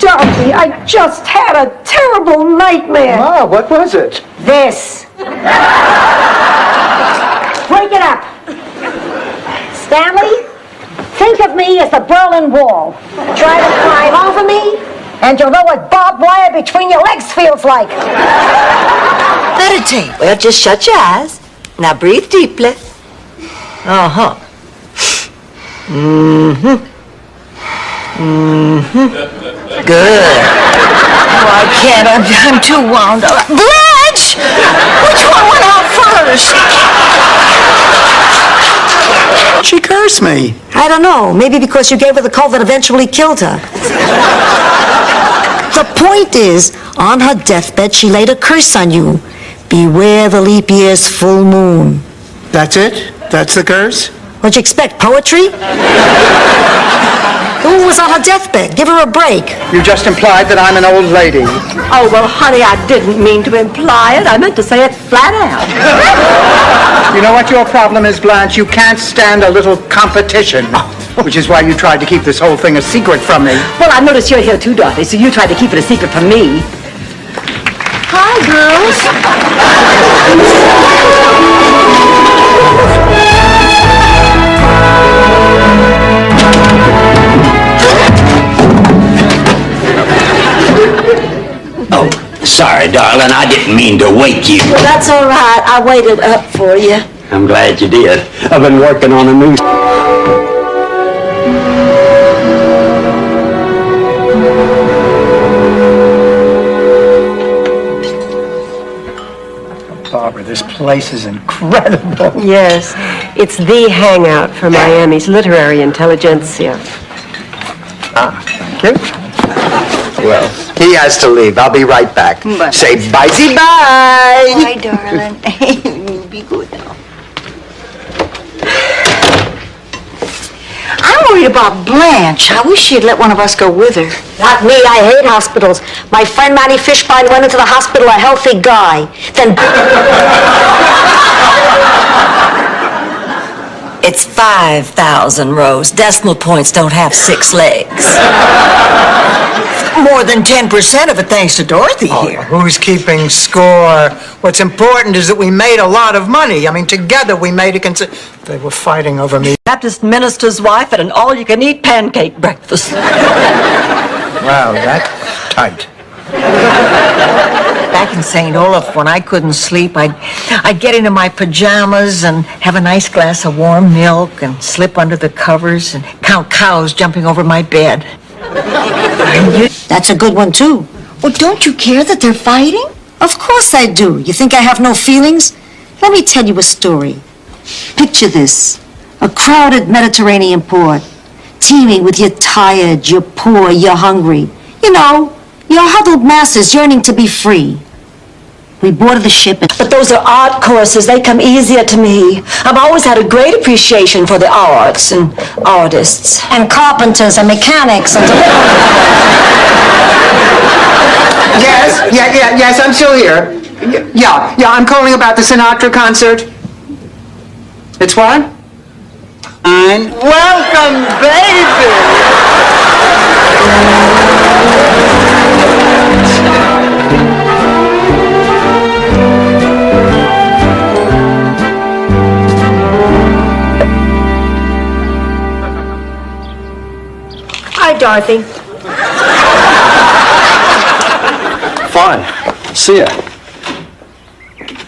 Dorothy, I just had a terrible nightmare. Ma, what was it? This. Break it up. Stanley, think of me as the Berlin Wall. Try to climb over me, and you'll know what barbed wire between your legs feels like. Meditate. Well, just shut your eyes. Now breathe deeply. Uh-huh. Mm-hmm. Mm-hmm. Good. Oh, I can't. I'm too wound up. Blanche! Which one went out first? She cursed me. I don't know. Maybe because you gave her the cold that eventually killed her. The point is, on her deathbed, she laid a curse on you. Beware the leap year's full moon. That's it? That's the curse? What'd you expect, poetry? Who was on her deathbed? Give her a break. You just implied that I'm an old lady. Oh, well, honey, I didn't mean to imply it. I meant to say it flat out. You know what your problem is, Blanche? You can't stand a little competition. Which is why you tried to keep this whole thing a secret from me. Well, I noticed you're here too, Dorothy, so you tried to keep it a secret from me. Hi, girls. Oh, sorry, darling. I didn't mean to wake you. Well, that's all right. I waited up for you. I'm glad you did. I've been working on a new... Barbara, this place is incredible. Yes, it's the hangout for Miami's literary intelligentsia. Thank you. Well, he has to leave. I'll be right back. Bye. Say bye-bye. Bye, darling. Be good now. I'm worried about Blanche. I wish she'd let one of us go with her. Not me. I hate hospitals. My friend Manny Fishbein went into the hospital a healthy guy. Then... It's 5,000, Rose. Decimal points don't have 6 legs. More than 10% of it thanks to Dorothy here. Who's keeping score? What's important is that we made a lot of money. I mean, together we made a They were fighting over me. Baptist minister's wife at an all-you-can-eat pancake breakfast. Wow, that's tight. Back in St. Olaf, when I couldn't sleep, I'd get into my pajamas and have a nice glass of warm milk and slip under the covers and count cows jumping over my bed. That's a good one, too. Well, don't you care that they're fighting? Of course I do. You think I have no feelings? Let me tell you a story. Picture this. A crowded Mediterranean port, teeming with you're tired, you're poor, you're hungry. You know, your huddled masses yearning to be free. We boarded the ship and... But those are art courses. They come easier to me. I've always had a great appreciation for the arts and artists. And carpenters and mechanics and... Yes, I'm still here. Yeah, I'm calling about the Sinatra concert. It's what? And welcome, baby! Hi, Dorothy. Fine. See ya.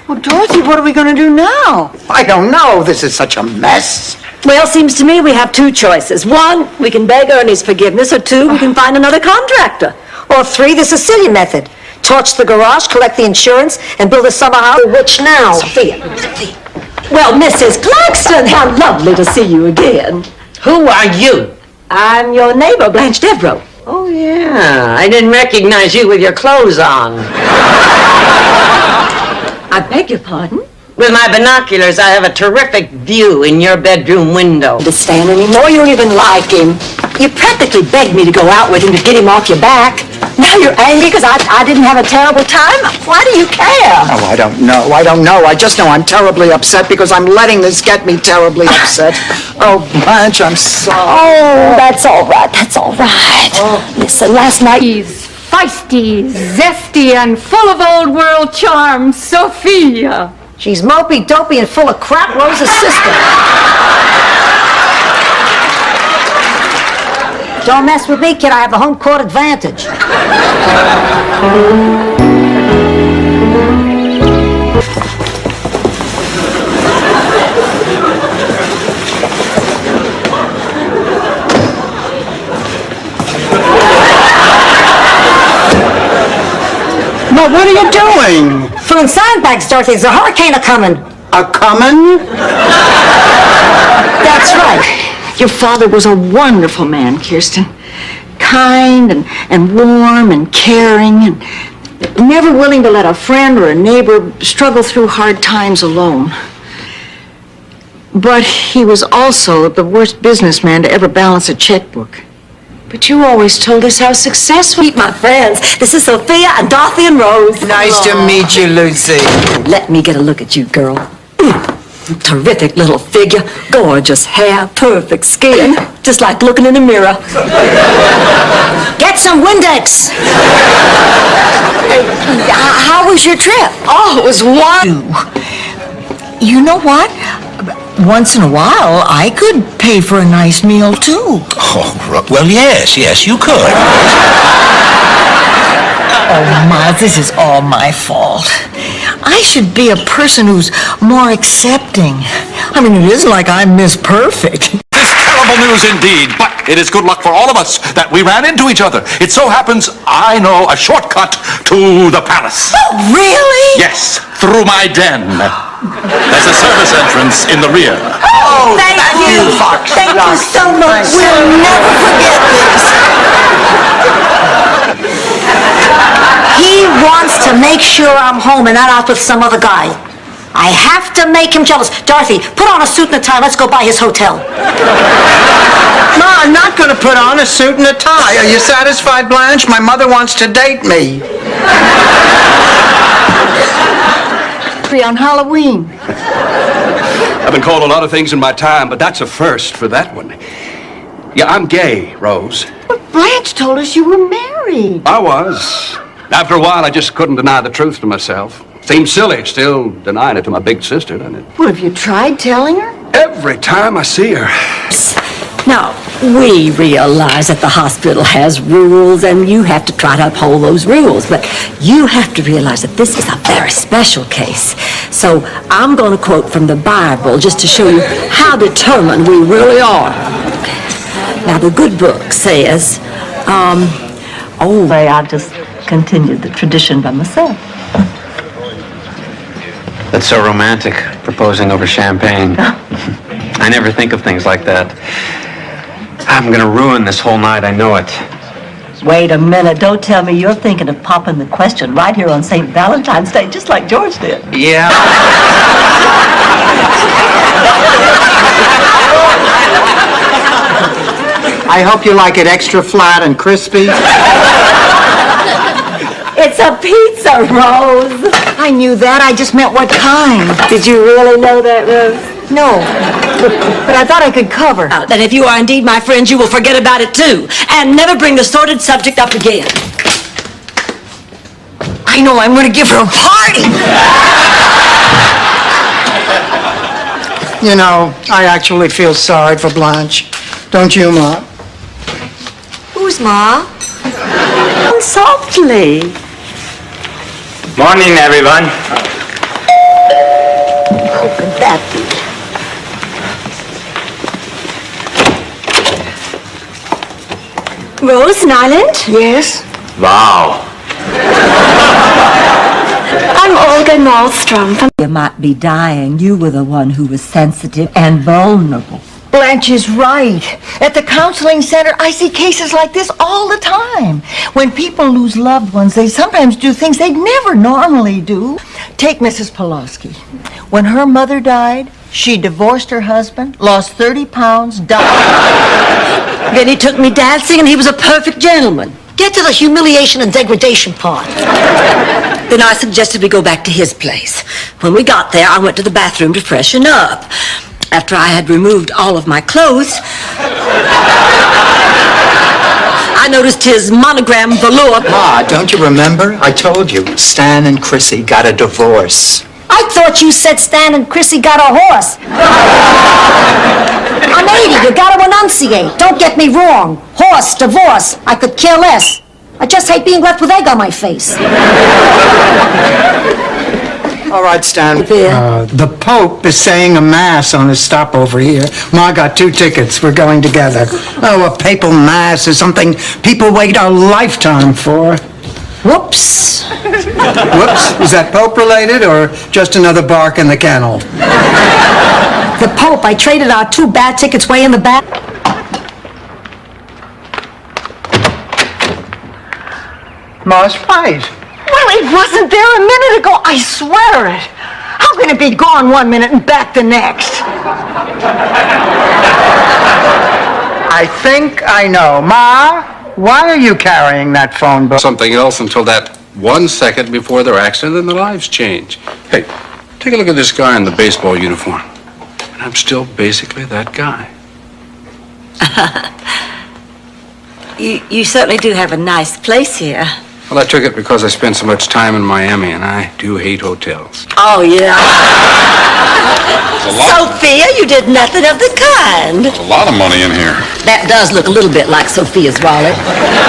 Well, Dorothy, what are we going to do now? I don't know. This is such a mess. Well, seems to me we have 2 choices. 1, we can beg Ernie's forgiveness, or 2, we can find another contractor. Or 3, the Sicilian method. Torch the garage, collect the insurance, and build a summer house. Which now? Sophia. Well, Mrs. Claxton, how lovely to see you again. Who are you? I'm your neighbor, Blanche Devereaux. Oh, yeah. I didn't recognize you with your clothes on. I beg your pardon? With my binoculars, I have a terrific view in your bedroom window. Understand anymore? You don't even like him. You practically begged me to go out with him to get him off your back. Now you're angry because I didn't have a terrible time? Why do you care? Oh, I don't know. I just know I'm terribly upset because I'm letting this get me terribly upset. Oh, Blanche, I'm sorry. Oh, that's all right. That's all right. Listen, last night... She's feisty, zesty, and full of old world charm, Sophia. She's mopey, dopey, and full of crap, Rose's sister. Don't mess with me, kid. I have the home court advantage. No, what are you doing? Filling sandbags, Dorothy. There's a hurricane a-coming. A-coming? That's right. Your father was a wonderful man, Kirsten. Kind and warm and caring and never willing to let a friend or a neighbor struggle through hard times alone. But he was also the worst businessman to ever balance a checkbook. But you always told us how successful... Meet my friends. This is Sophia and Dorothy and Rose. Nice to meet you, Lucy. Let me get a look at you, girl. Terrific little figure, gorgeous hair, perfect skin, just like looking in a mirror. Get some Windex. How was your trip? Oh, it was wonderful. You know what? Once in a while, I could pay for a nice meal, too. Oh, well, yes, you could. Oh, Miles, this is all my fault. I should be a person who's more accepting. I mean, it isn't like I'm Miss Perfect. This is terrible news indeed, but it is good luck for all of us that we ran into each other. It so happens I know a shortcut to the palace. Oh, really? Yes, through my den. There's a service entrance in the rear. Oh, thank you. Thank you so much. We'll never forget this. He wants to make sure I'm home and not out with some other guy. I have to make him jealous. Dorothy, put on a suit and a tie. Let's go by his hotel. Ma, I'm not going to put on a suit and a tie. Are you satisfied, Blanche? My mother wants to date me. On Halloween. I've been called a lot of things in my time, but that's a first for that one. Yeah, I'm gay, Rose. But Blanche told us you were married. I was. After a while, I just couldn't deny the truth to myself. Seemed silly, still denying it to my big sister, doesn't it? Well, have you tried telling her? Every time I see her. Now, we realize that the hospital has rules and you have to try to uphold those rules, but you have to realize that this is a very special case. So I'm going to quote from the Bible just to show you how determined we really are. Now, the good book says, I just continued the tradition by myself. That's so romantic, proposing over champagne. I never think of things like that. I'm gonna ruin this whole night, I know it. Wait a minute, don't tell me you're thinking of popping the question right here on St. Valentine's Day, just like George did. Yeah. I hope you like it extra flat and crispy. It's a pizza, Rose. I knew that. I just meant what kind. Did you really know that, Rose? No, but I thought I could cover. Then if you are indeed my friends, you will forget about it too, and never bring the sordid subject up again. I know, I'm going to give her a party. You know, I actually feel sorry for Blanche. Don't you, Ma? Who's Ma? Come softly. Morning, everyone. How could that be? Rose Nyland? Yes? Wow. I'm Olga Nordstrom from... You might be dying. You were the one who was sensitive and vulnerable. Blanche is right. At the counseling center, I see cases like this all the time. When people lose loved ones, they sometimes do things they'd never normally do. Take Mrs. Pulaski. When her mother died, she divorced her husband, lost 30 pounds, died. Then he took me dancing and he was a perfect gentleman. Get to the humiliation and degradation part. Then I suggested we go back to his place. When we got there, I went to the bathroom to freshen up. After I had removed all of my clothes, I noticed his monogram velour. Ma, don't you remember? I told you, Stan and Chrissy got a divorce. I thought you said Stan and Chrissy got a horse. I'm 80. You gotta enunciate. Don't get me wrong. Horse, divorce. I could care less. I just hate being left with egg on my face. All right, Stan. The Pope is saying a mass on his stopover here. Ma got 2 tickets. We're going together. Oh, a papal mass is something people wait a lifetime for. Whoops. Whoops. Is that Pope related or just another bark in the kennel? The Pope. I traded our 2 bad tickets way in the back. Ma's right. Well, it wasn't there a minute ago. I swear it. How can it be gone 1 minute and back the next? I think I know. Ma, why are you carrying that phone book? Something else until that 1 second before their accident and their lives change. Hey, take a look at this guy in the baseball uniform. And I'm still basically that guy. You certainly do have a nice place here. Well, I took it because I spent so much time in Miami, and I do hate hotels. Oh, yeah. There's a lot, Sophia, you did nothing of the kind. there's a lot of money in here. That does look a little bit like Sophia's wallet.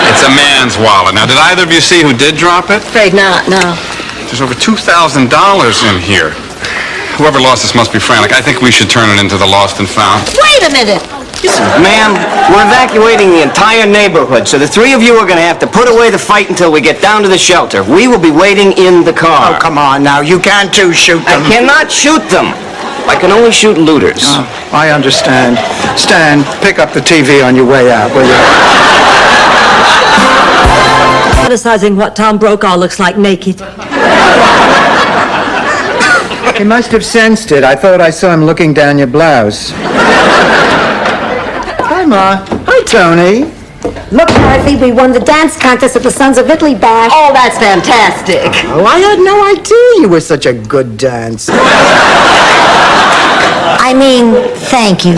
It's a man's wallet. Now, did either of you see who did drop it? Afraid not, no. There's over $2,000 in here. Whoever lost this must be frantic. I think we should turn it into the lost and found. Wait a minute. Ma'am, we're evacuating the entire neighborhood, so the 3 of you are going to have to put away the fight until we get down to the shelter. We will be waiting in the car. Oh, come on now. You can't shoot them. I cannot shoot them. I can only shoot looters. Oh, I understand. Stan, pick up the TV on your way out, will you? Criticizing what Tom Brokaw looks like naked. He must have sensed it. I thought I saw him looking down your blouse. Hi, Ma. Hi, Tony. Look, Dorothy, we won the dance contest at the Sons of Italy Bash. Oh, that's fantastic. Oh, I had no idea you were such a good dancer. I mean, thank you.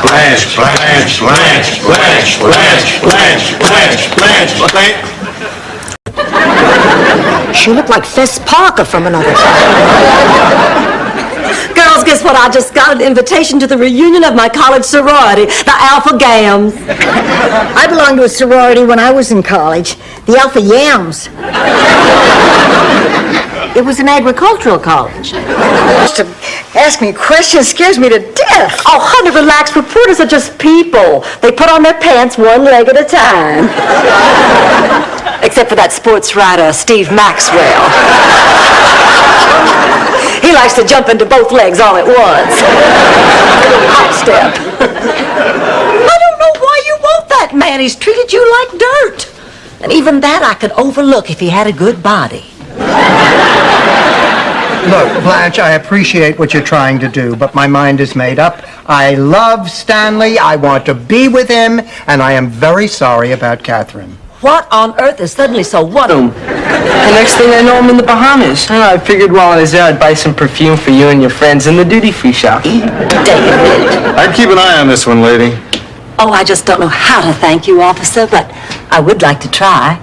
Blanche, Blanche, Blanche, Blanche, Blanche, Blanche, Blanche, Blanche, Blanche. She looked like Fess Parker from another time. Girls, guess what? I just got an invitation to the reunion of my college sorority, the Alpha Gams. I belonged to a sorority when I was in college, the Alpha Yams. It was an agricultural college. To ask me questions scares me to death. Oh, honey, relax. Reporters are just people. They put on their pants 1 leg at a time. Except for that sports writer, Steve Maxwell. He likes to jump into both legs all at once. Hop step. I don't know why you want that man. He's treated you like dirt. And even that I could overlook if he had a good body. Look, Blanche, I appreciate what you're trying to do, but my mind is made up. I love Stanley, I want to be with him, and I am very sorry about Catherine. What on earth is suddenly so wonderful? The next thing I know, I'm in the Bahamas. And I figured while I was there, I'd buy some perfume for you and your friends in the duty-free shop. David. I'd keep an eye on this one, lady. Oh, I just don't know how to thank you, officer, but I would like to try.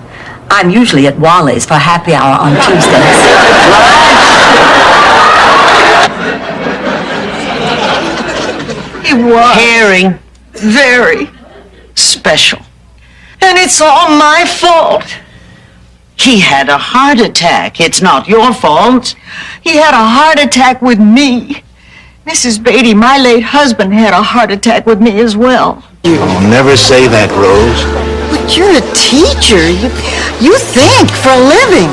I'm usually at Wally's for happy hour on Tuesdays. He was caring, very special. And it's all my fault. He had a heart attack. It's not your fault. He had a heart attack with me. Mrs. Beatty, my late husband, had a heart attack with me as well. Oh, never say that, Rose. But you're a teacher. You think for a living.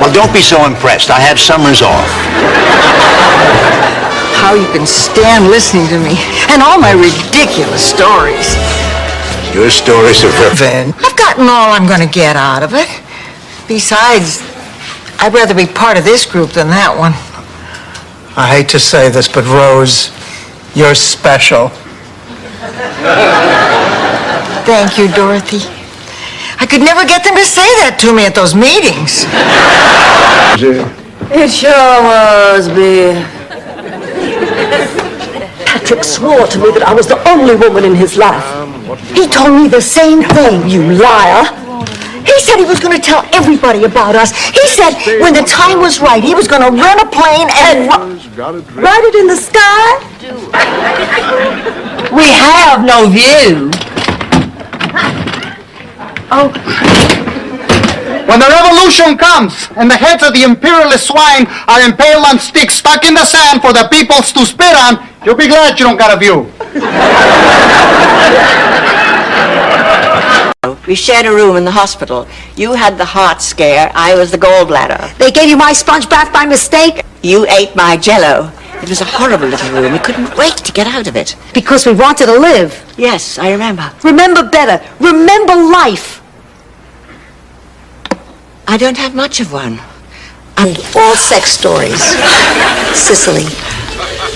Well, don't be so impressed. I have summers off. How you can stand listening to me and all my ridiculous stories. Your stories are I've gotten all I'm going to get out of it. Besides, I'd rather be part of this group than that one. I hate to say this, but Rose, you're special. Thank you, Dorothy. I could never get them to say that to me at those meetings. It sure was, Bill. Patrick swore to me that I was the only woman in his life. He told me the same thing, you liar. He said he was going to tell everybody about us. He said when the time was right, he was going to rent a plane and ride it in the sky. We have no view. Oh. When the revolution comes and the heads of the imperialist swine are impaled on sticks stuck in the sand for the peoples to spit on, you'll be glad you don't got a view. We shared a room in the hospital. You had the heart scare. I was the gallbladder. They gave you my sponge bath by mistake? You ate my Jell-O. It was a horrible little room. We couldn't wait to get out of it. Because we wanted to live. Yes, I remember. Remember better. Remember life. I don't have much of one. And all sex stories. Sicily,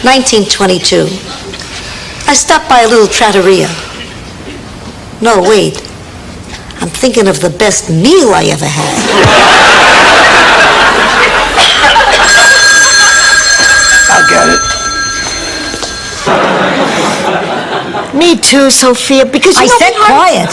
1922. I stopped by a little trattoria. No, wait. I'm thinking of the best meal I ever had. I'll get it. Me too, Sophia, because I said quiet.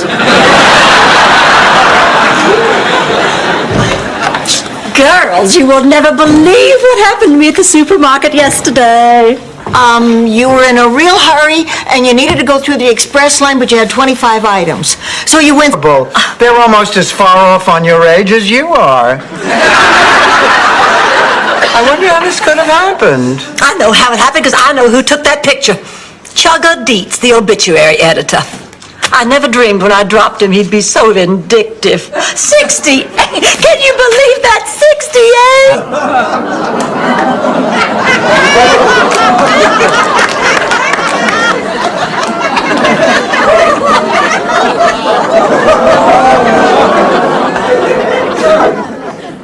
Girls, you will never believe what happened to me at the supermarket yesterday. You were in a real hurry, and you needed to go through the express line, but you had 25 items. So you went... They're almost as far off on your age as you are. I wonder how this could have happened. I know how it happened because I know who took that picture. Chugga Dietz, the obituary editor. I never dreamed when I dropped him he'd be so vindictive. 68! Can you believe that? 68?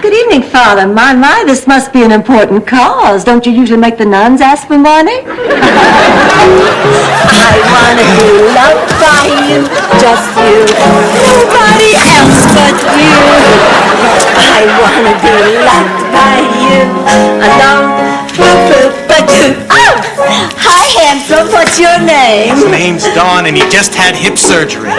Good evening, Father. My, this must be an important cause. Don't you usually make the nuns ask for money? I want to be loved by you, just you, nobody else but you. I want to be loved by you, alone, but you. Oh! Hi, handsome. What's your name? His name's Don, and he just had hip surgery.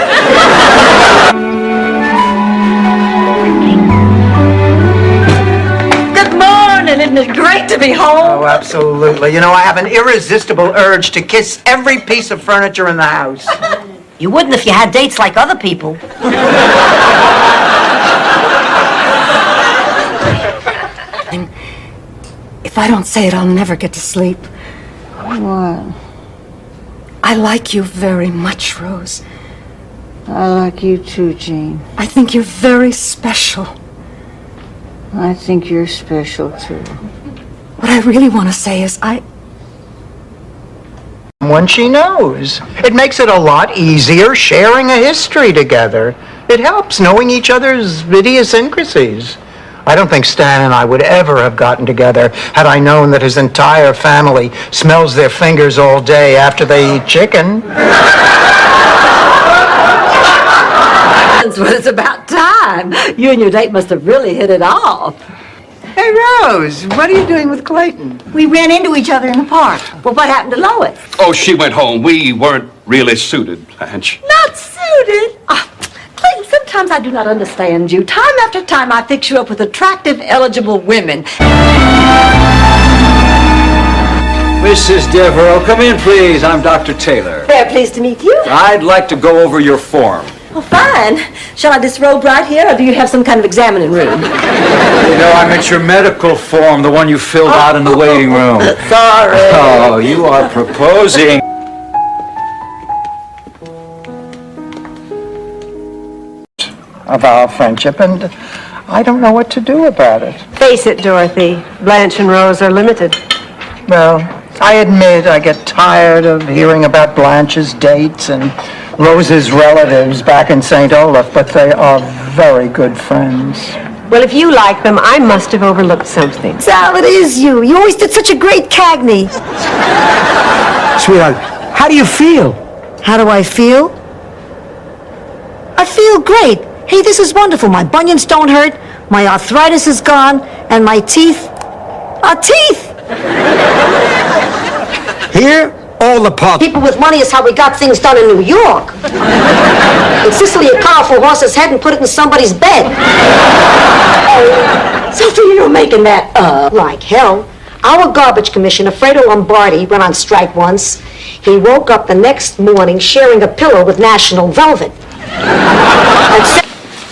Isn't it great to be home? Oh, absolutely. You know, I have an irresistible urge to kiss every piece of furniture in the house. You wouldn't if you had dates like other people. If I don't say it, I'll never get to sleep. What? I like you very much, Rose. I like you too, Jean. I think you're very special. I think you're special too. What I really want to say is When she knows. It makes it a lot easier sharing a history together. It helps knowing each other's idiosyncrasies. I don't think Stan and I would ever have gotten together had I known that his entire family smells their fingers all day after they eat chicken. Well, it's about time. You and your date must have really hit it off. Hey, Rose, what are you doing with Clayton? We ran into each other in the park. Well, what happened to Lois? Oh, she went home. We weren't really suited, Blanche. Not suited? Clayton, sometimes I do not understand you. Time after time, I fix you up with attractive, eligible women. Mrs. Devereaux, come in, please. I'm Dr. Taylor. Very pleased to meet you. I'd like to go over your form. Well, fine. Shall I disrobe right here, or do you have some kind of examining room? You know, I meant your medical form, the one you filled out in the waiting room. Sorry. Oh, you are proposing. Of our friendship, and I don't know what to do about it. Face it, Dorothy. Blanche and Rose are limited. Well, I admit I get tired of hearing about Blanche's dates and Rose's relatives back in St. Olaf, but they are very good friends. Well, if you like them, I must have overlooked something. Sal, it is you. You always did such a great Cagney. Sweetheart, how do you feel? How do I feel? I feel great. Hey, this is wonderful. My bunions don't hurt, my arthritis is gone, and my teeth are teeth. Here, all the pub. People with money is how we got things done in New York. In Sicily, you cut off a horse's head and put it in somebody's bed. Sophie, you're making that like hell. Our garbage commissioner, Fredo Lombardi, went on strike once. He woke up the next morning sharing a pillow with National Velvet.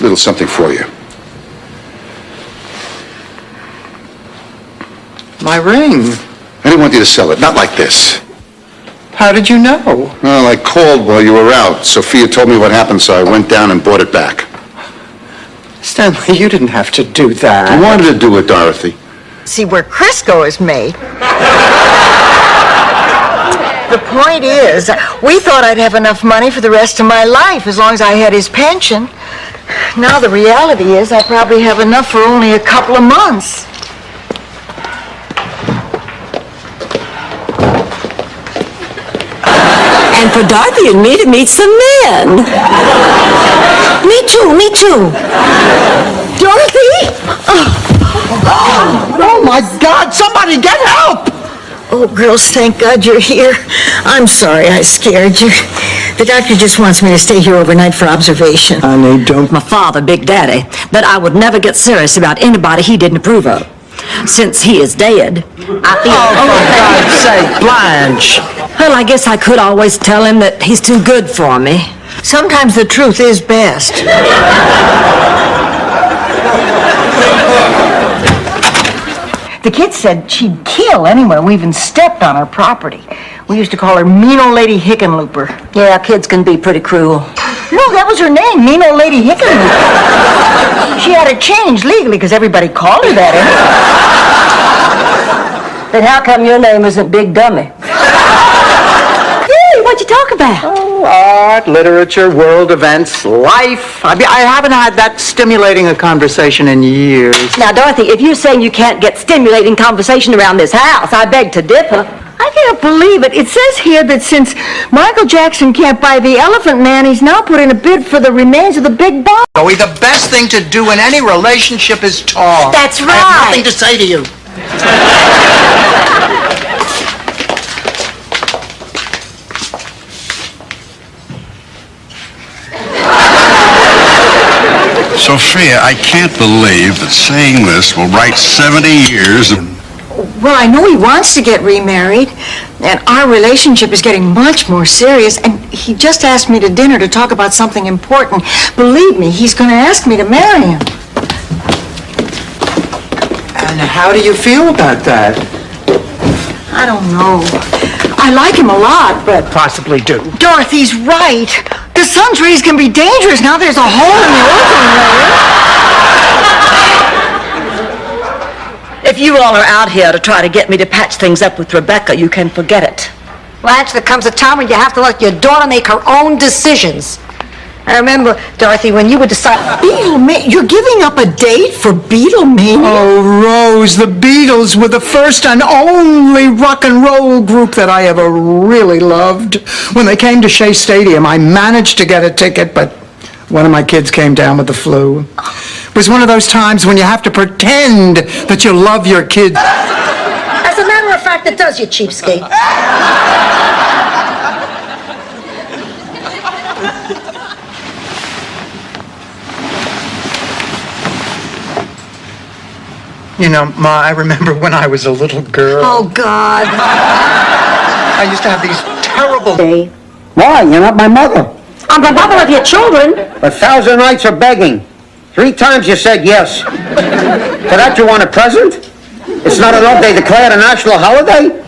Little something for you. My ring. I didn't want you to sell it. Not like this. How did you know? Well, I called while you were out. Sophia told me what happened, so I went down and bought it back. Stanley, you didn't have to do that. I wanted to do it, Dorothy. See where Crisco is made. The point is, we thought I'd have enough money for the rest of my life as long as I had his pension. Now the reality is I probably have enough for only a couple of months. And for Dorothy and me to meet some men. Me too, me too. Dorothy? Oh my God, somebody get help! Oh, girls, thank God you're here. I'm sorry I scared you. The doctor just wants me to stay here overnight for observation. Honey, don't. My father, Big Daddy, that I would never get serious about anybody he didn't approve of. Since he is dead, I feel... Oh, for God's sake, Blanche. Well, I guess I could always tell him that he's too good for me. Sometimes the truth is best. The kid said she'd kill anyone who even stepped on her property. We used to call her Mean Old Lady Hickenlooper. Yeah, kids can be pretty cruel. No, that was her name, Mean Old Lady Hickenlooper. She had it changed legally because everybody called her that. Then how come your name isn't Big Dummy? Hey, what'd you talk about? Oh, art, literature, world events, life. I haven't had that stimulating a conversation in years. Now, Dorothy, if you're saying you can't get stimulating conversation around this house, I beg to differ. I can't believe it. It says here that since Michael Jackson can't buy the Elephant Man, he's now put in a bid for the remains of the Big Bomb. Joey, the best thing to do in any relationship is talk. That's right. I have nothing to say to you. Sophia, I can't believe that saying this will write 70 years of... Well, I know he wants to get remarried, and our relationship is getting much more serious, and he just asked me to dinner to talk about something important. Believe me, he's going to ask me to marry him. And how do you feel about that? I don't know. I like him a lot, but... Possibly do. Dorothy's right. The sun's rays can be dangerous. Now there's a hole in the ozone layer. If you all are out here to try to get me to patch things up with Rebecca, you can forget it. Blanche, there comes a time when you have to let your daughter make her own decisions. I remember, Dorothy, when you would decide... Beatlemania? You're giving up a date for Beatlemania? Oh, Rose, the Beatles were the first and only rock and roll group that I ever really loved. When they came to Shea Stadium, I managed to get a ticket, but one of my kids came down with the flu. It was one of those times when you have to pretend that you love your kids. As a matter of fact, it does, you cheapskate. You know, Ma, I remember when I was a little girl. Oh, God. I used to have these terrible... Why? You're not my mother. I'm the mother of your children. 1,000 nights of begging. 3 times you said yes. For that you want a present? It's not enough they declared a national holiday?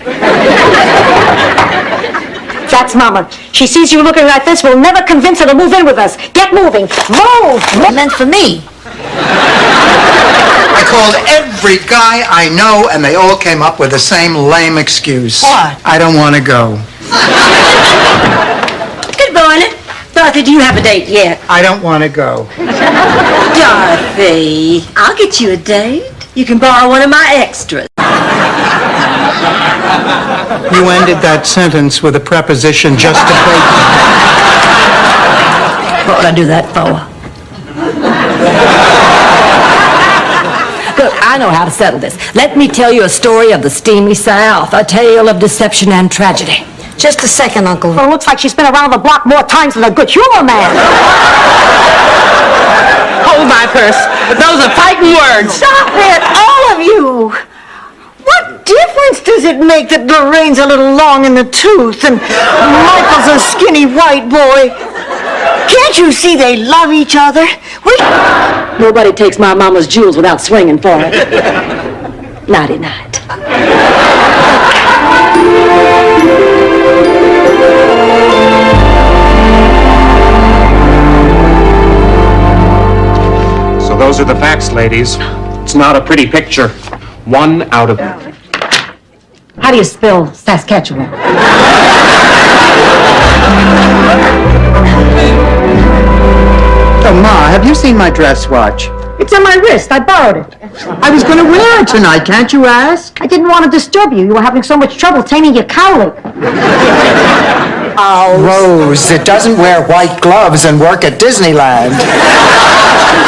That's Mama. She sees you looking like this, we'll never convince her to move in with us. Get moving. Move! Meant for me. I called every guy I know, and they all came up with the same lame excuse. What? I don't want to go. Good morning. Dorothy, do you have a date yet? I don't want to go. Dorothy, I'll get you a date. You can borrow one of my extras. You ended that sentence with a preposition just to break. What would I do that for? Look, I know how to settle this. Let me tell you a story of the steamy South, a tale of deception and tragedy. Just a second, Uncle. Well, it looks like she's been around the block more times than a good humor man. Hold my purse. Those are fighting words. Stop it, all of you! What difference does it make that Lorraine's a little long in the tooth and Michael's a skinny white boy? Can't you see they love each other? Nobody takes my mama's jewels without swinging for it. Nighty-night. So those are the facts, ladies. It's not a pretty picture. 1 out of... How do you spell Saskatchewan? Oh, Ma, have you seen my dress watch? It's on my wrist. I borrowed it. I was going to wear it tonight, can't you ask? I didn't want to disturb you. You were having so much trouble taming your cowlick. Oh, Rose, it doesn't wear white gloves and work at Disneyland.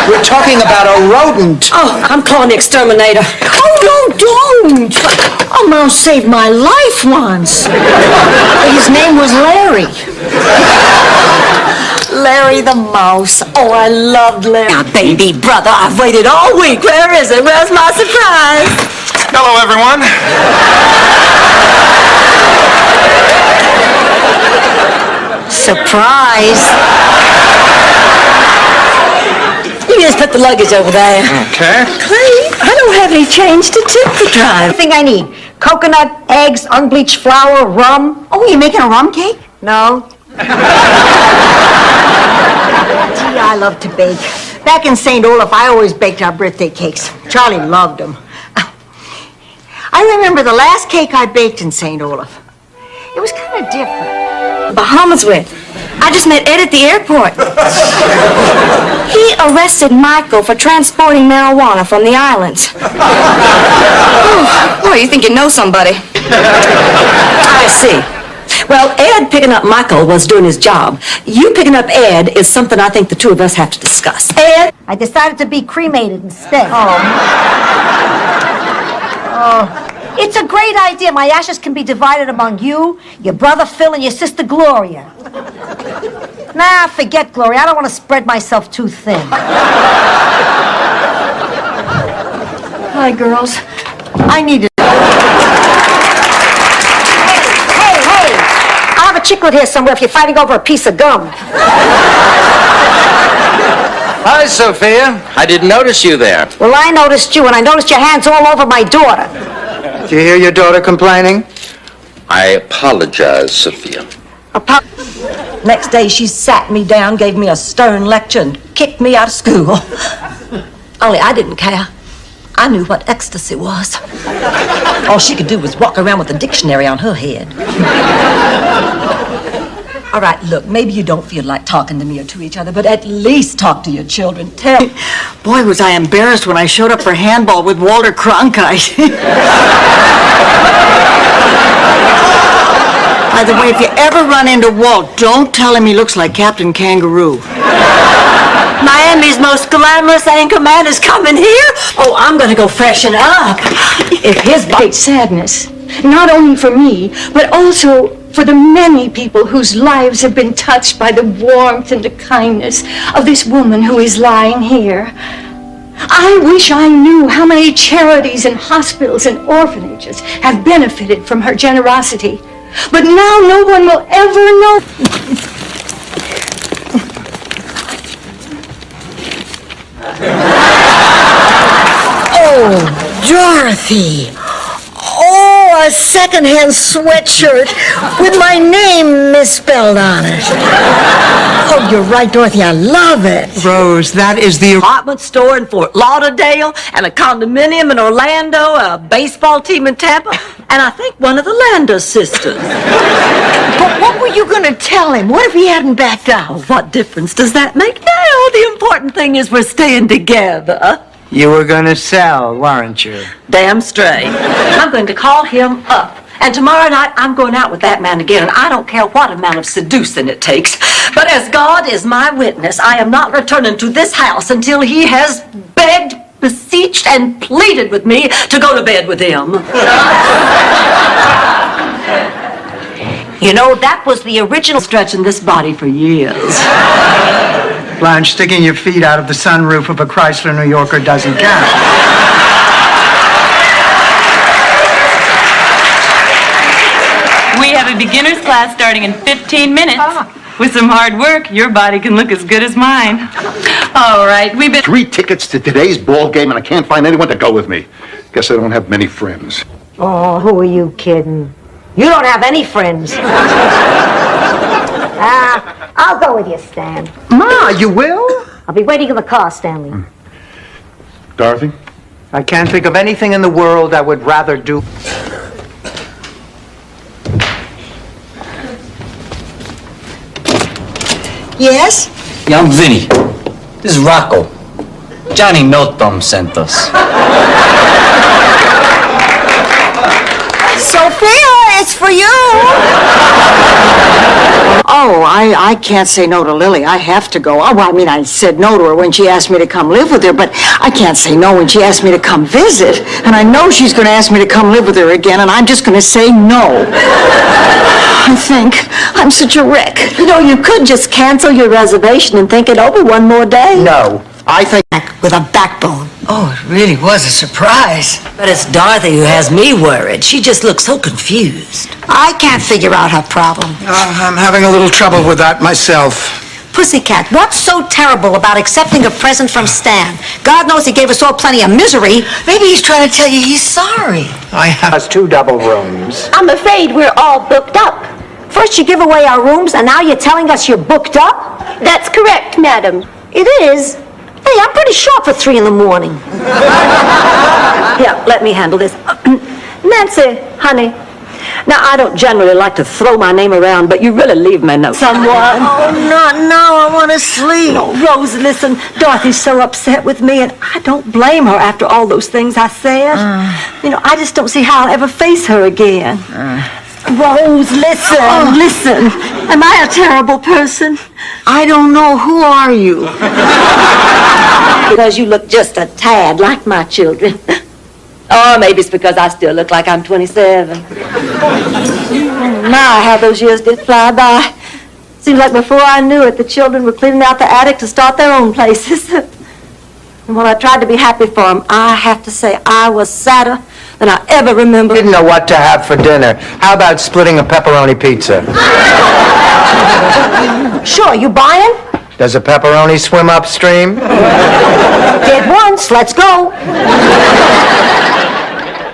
We're talking about a rodent. Oh, I'm calling the exterminator. Oh, no, don't! A mouse saved my life once. His name was Larry. Larry the mouse. Oh, I loved Larry. Now, baby brother, I've waited all week. Where is it? Where's my surprise? Hello, everyone. Surprise. You just put the luggage over there. Okay. Clay, I don't have any change to tip the drive. Everything I need. Coconut, eggs, unbleached flour, rum. Oh, you making a rum cake? No. Gee, I love to bake. Back in St. Olaf, I always baked our birthday cakes. Charlie loved them. I remember the last cake I baked in St. Olaf. It was kind of different. Bahamas with. I just met Ed at the airport. He arrested Michael for transporting marijuana from the islands. Oh, boy, you think you know somebody. I see. Well, Ed picking up Michael was doing his job. You picking up Ed is something I think the two of us have to discuss. Ed? I decided to be cremated instead. It's a great idea. My ashes can be divided among you, your brother Phil, and your sister Gloria. Nah, forget Gloria. I don't want to spread myself too thin. Hi, girls. I need to... Hey! I have a chiclet here somewhere if you're fighting over a piece of gum. Hi, Sophia. I didn't notice you there. Well, I noticed you, and I noticed your hands all over my daughter. Do you hear your daughter complaining? I apologize, Sophia. Next day, she sat me down, gave me a stern lecture, and kicked me out of school. Only I didn't care. I knew what ecstasy was. All she could do was walk around with a dictionary on her head. All right, look, maybe you don't feel like talking to me or to each other, but at least talk to your children. Tell... Boy, was I embarrassed when I showed up for handball with Walter Cronkite. By the way, if you ever run into Walt, don't tell him he looks like Captain Kangaroo. Miami's most glamorous anchor man is coming here. Oh, I'm going to go freshen up. If his Great sadness, not only for me, but also for the many people whose lives have been touched by the warmth and the kindness of this woman who is lying here. I wish I knew how many charities and hospitals and orphanages have benefited from her generosity. But now no one will ever know. Oh, Dorothy. Oh, a secondhand sweatshirt with my name misspelled on it. Oh, you're right, Dorothy. I love it. Rose, that is the Apartment store in Fort Lauderdale, and a condominium in Orlando, a baseball team in Tampa, and I think one of the Lander sisters. But what were you going to tell him? What if he hadn't backed out? Oh, what difference does that make now? The important thing is we're staying together. You were going to sell, weren't you? Damn straight. I'm going to call him up. And tomorrow night, I'm going out with that man again, and I don't care what amount of seducing it takes. But as God is my witness, I am not returning to this house until he has begged, beseeched, and pleaded with me to go to bed with him. You know, that was the original stretch in this body for years. Blanche, sticking your feet out of the sunroof of a Chrysler New Yorker doesn't count. We have a beginner's class starting in 15 minutes. With some hard work, your body can look as good as mine. All right, we've been... 3 tickets to today's ball game, and I can't find anyone to go with me. Guess I don't have many friends. Oh, who are you kidding? You don't have any friends. I'll go with you, Stan. Ma, you will? I'll be waiting in the car, Stanley. Dorothy? I can't think of anything in the world I would rather do. Yes? Young Vinny, this is Rocco. Johnny No-Thumb sent us. Sophia, it's for you. Oh, I can't say no to Lily. I have to go. Oh, well, I mean, I said no to her when she asked me to come live with her, but I can't say no when she asked me to come visit. And I know she's going to ask me to come live with her again, and I'm just going to say no. I think I'm such a wreck. You know, you could just cancel your reservation and think it over one more day. No, I think... With a backbone. Oh, it really was a surprise. But it's Dorothy who has me worried. She just looks so confused. I can't figure out her problem. I'm having a little trouble with that myself. Pussycat, what's so terrible about accepting a present from Stan? God knows he gave us all plenty of misery. Maybe he's trying to tell you he's sorry. I have 2 double rooms. I'm afraid we're all booked up. First you give away our rooms, and now you're telling us you're booked up? That's correct, madam. It is? Hey, I'm pretty sharp for 3 in the morning. Here, let me handle this. Nancy, honey. Now, I don't generally like to throw my name around, but you really leave me no someone. Oh, not now. I want to sleep. No, Rose, listen. Dorothy's so upset with me, and I don't blame her after all those things I said. You know, I just don't see how I'll ever face her again. Rose, listen, listen. Am I a terrible person? I don't know. Who are you? Because you look just a tad like my children. Or maybe it's because I still look like I'm 27. My, how those years did fly by. Seems like before I knew it, the children were cleaning out the attic to start their own places. And when I tried to be happy for them, I have to say I was sadder than I ever remember. Didn't know what to have for dinner. How about splitting a pepperoni pizza? Sure, you buying? Does a pepperoni swim upstream? Did once, let's go.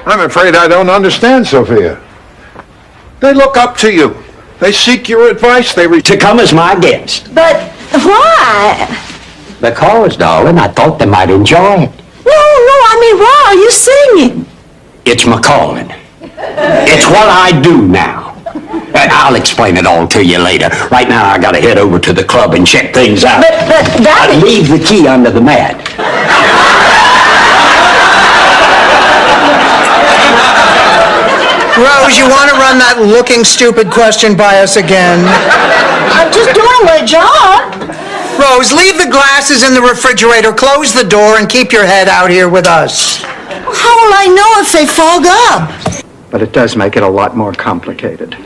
I'm afraid I don't understand, Sophia. They look up to you. They seek your advice. To come as my guest. But why? Because, darling, I thought they might enjoy it. No, I mean, why are you singing? It's my calling. It's what I do now. And I'll explain it all to you later. Right now, I gotta head over to the club and check things out. But that... I'd leave the key under the mat. Rose, you want to run that looking stupid question by us again? I'm just doing my job. Rose, leave the glasses in the refrigerator, close the door, and keep your head out here with us. How will I know if they fog up? But it does make it a lot more complicated.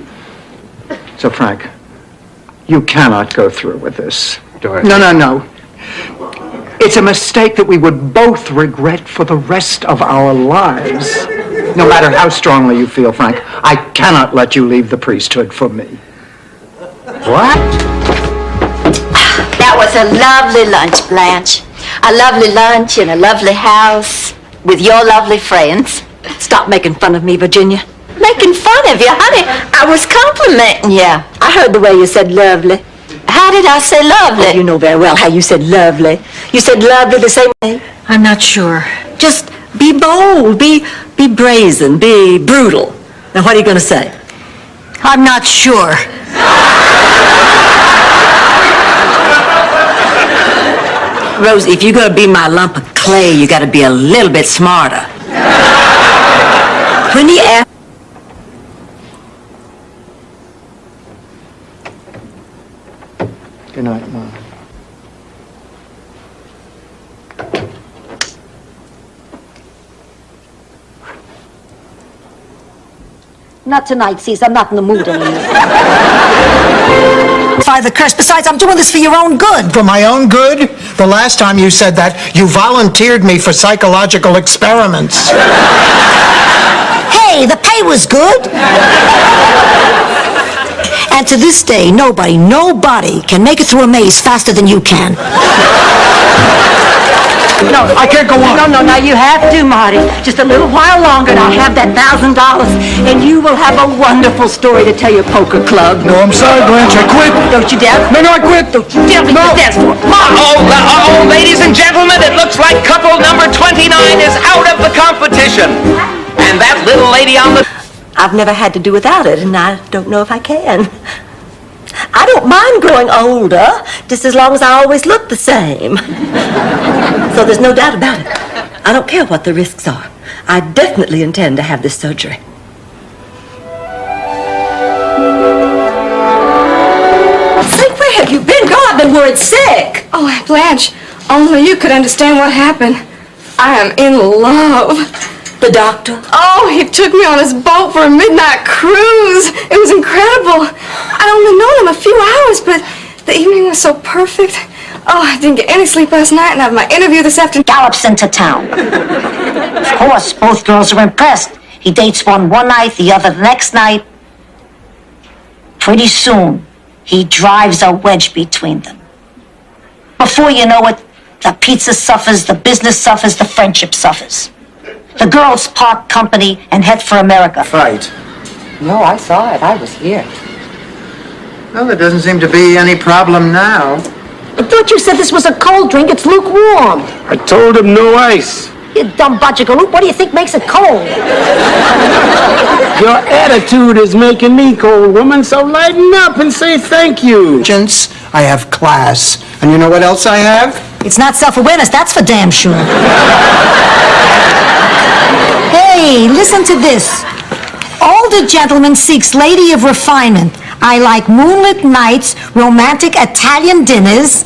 So, Frank, you cannot go through with this. Dorothy. No. It's a mistake that we would both regret for the rest of our lives. No matter how strongly you feel, Frank, I cannot let you leave the priesthood for me. What? That was a lovely lunch, Blanche. A lovely lunch in a lovely house with your lovely friends. Stop making fun of me, Virginia. making fun of you, honey. I was complimenting you. I heard the way you said lovely. How did I say lovely? Oh, you know very well how you said lovely. You said lovely the same way. I'm not sure. Just be bold, be brazen, be brutal. Now, what are you going to say? I'm not sure. Rose, if you're going to be my lump of clay, you got to be a little bit smarter. When he asked... Good night, Mom. Not tonight, Cece. I'm not in the mood anymore. Father curse. Besides, I'm doing this for your own good. For my own good? The last time you said that, you volunteered me for psychological experiments. Hey, the pay was good. And to this day, nobody can make it through a maze faster than you can. No, I can't go on. No, now you have to, Marty. Just a little while longer and I'll have that $1,000 and you will have a wonderful story to tell your poker club. No, I'm sorry, Blanche, I quit. Don't you dare. No, I quit. Don't you dare leave the dance floor. Oh, ladies and gentlemen, it looks like couple number 29 is out of the competition. And that little lady on the... I've never had to do without it, and I don't know if I can. I don't mind growing older, just as long as I always look the same. So there's no doubt about it. I don't care what the risks are. I definitely intend to have this surgery. Think, where have you been? Girl, I've been worried sick. Oh, Blanche, only you could understand what happened. I am in love. The doctor? Oh, he took me on his boat for a midnight cruise. It was incredible. I'd only known him a few hours, but the evening was so perfect. Oh, I didn't get any sleep last night, and I have my interview this afternoon. Gallops into town. Of course, both girls are impressed. He dates one night, the other the next night. Pretty soon, he drives a wedge between them. Before you know it, the pizza suffers, the business suffers, the friendship suffers. The girls park company and head for America. Fight. No, I saw it. I was here. Well, there doesn't seem to be any problem now. I thought you said this was a cold drink. It's lukewarm. I told him no ice. You dumb bajigaloop. What do you think makes it cold? Your attitude is making me cold, woman, so lighten up and say thank you. Gents, I have class. And you know what else I have? It's not self-awareness. That's for damn sure. Hey, listen to this. Older gentleman seeks lady of refinement. I like moonlit nights, romantic Italian dinners,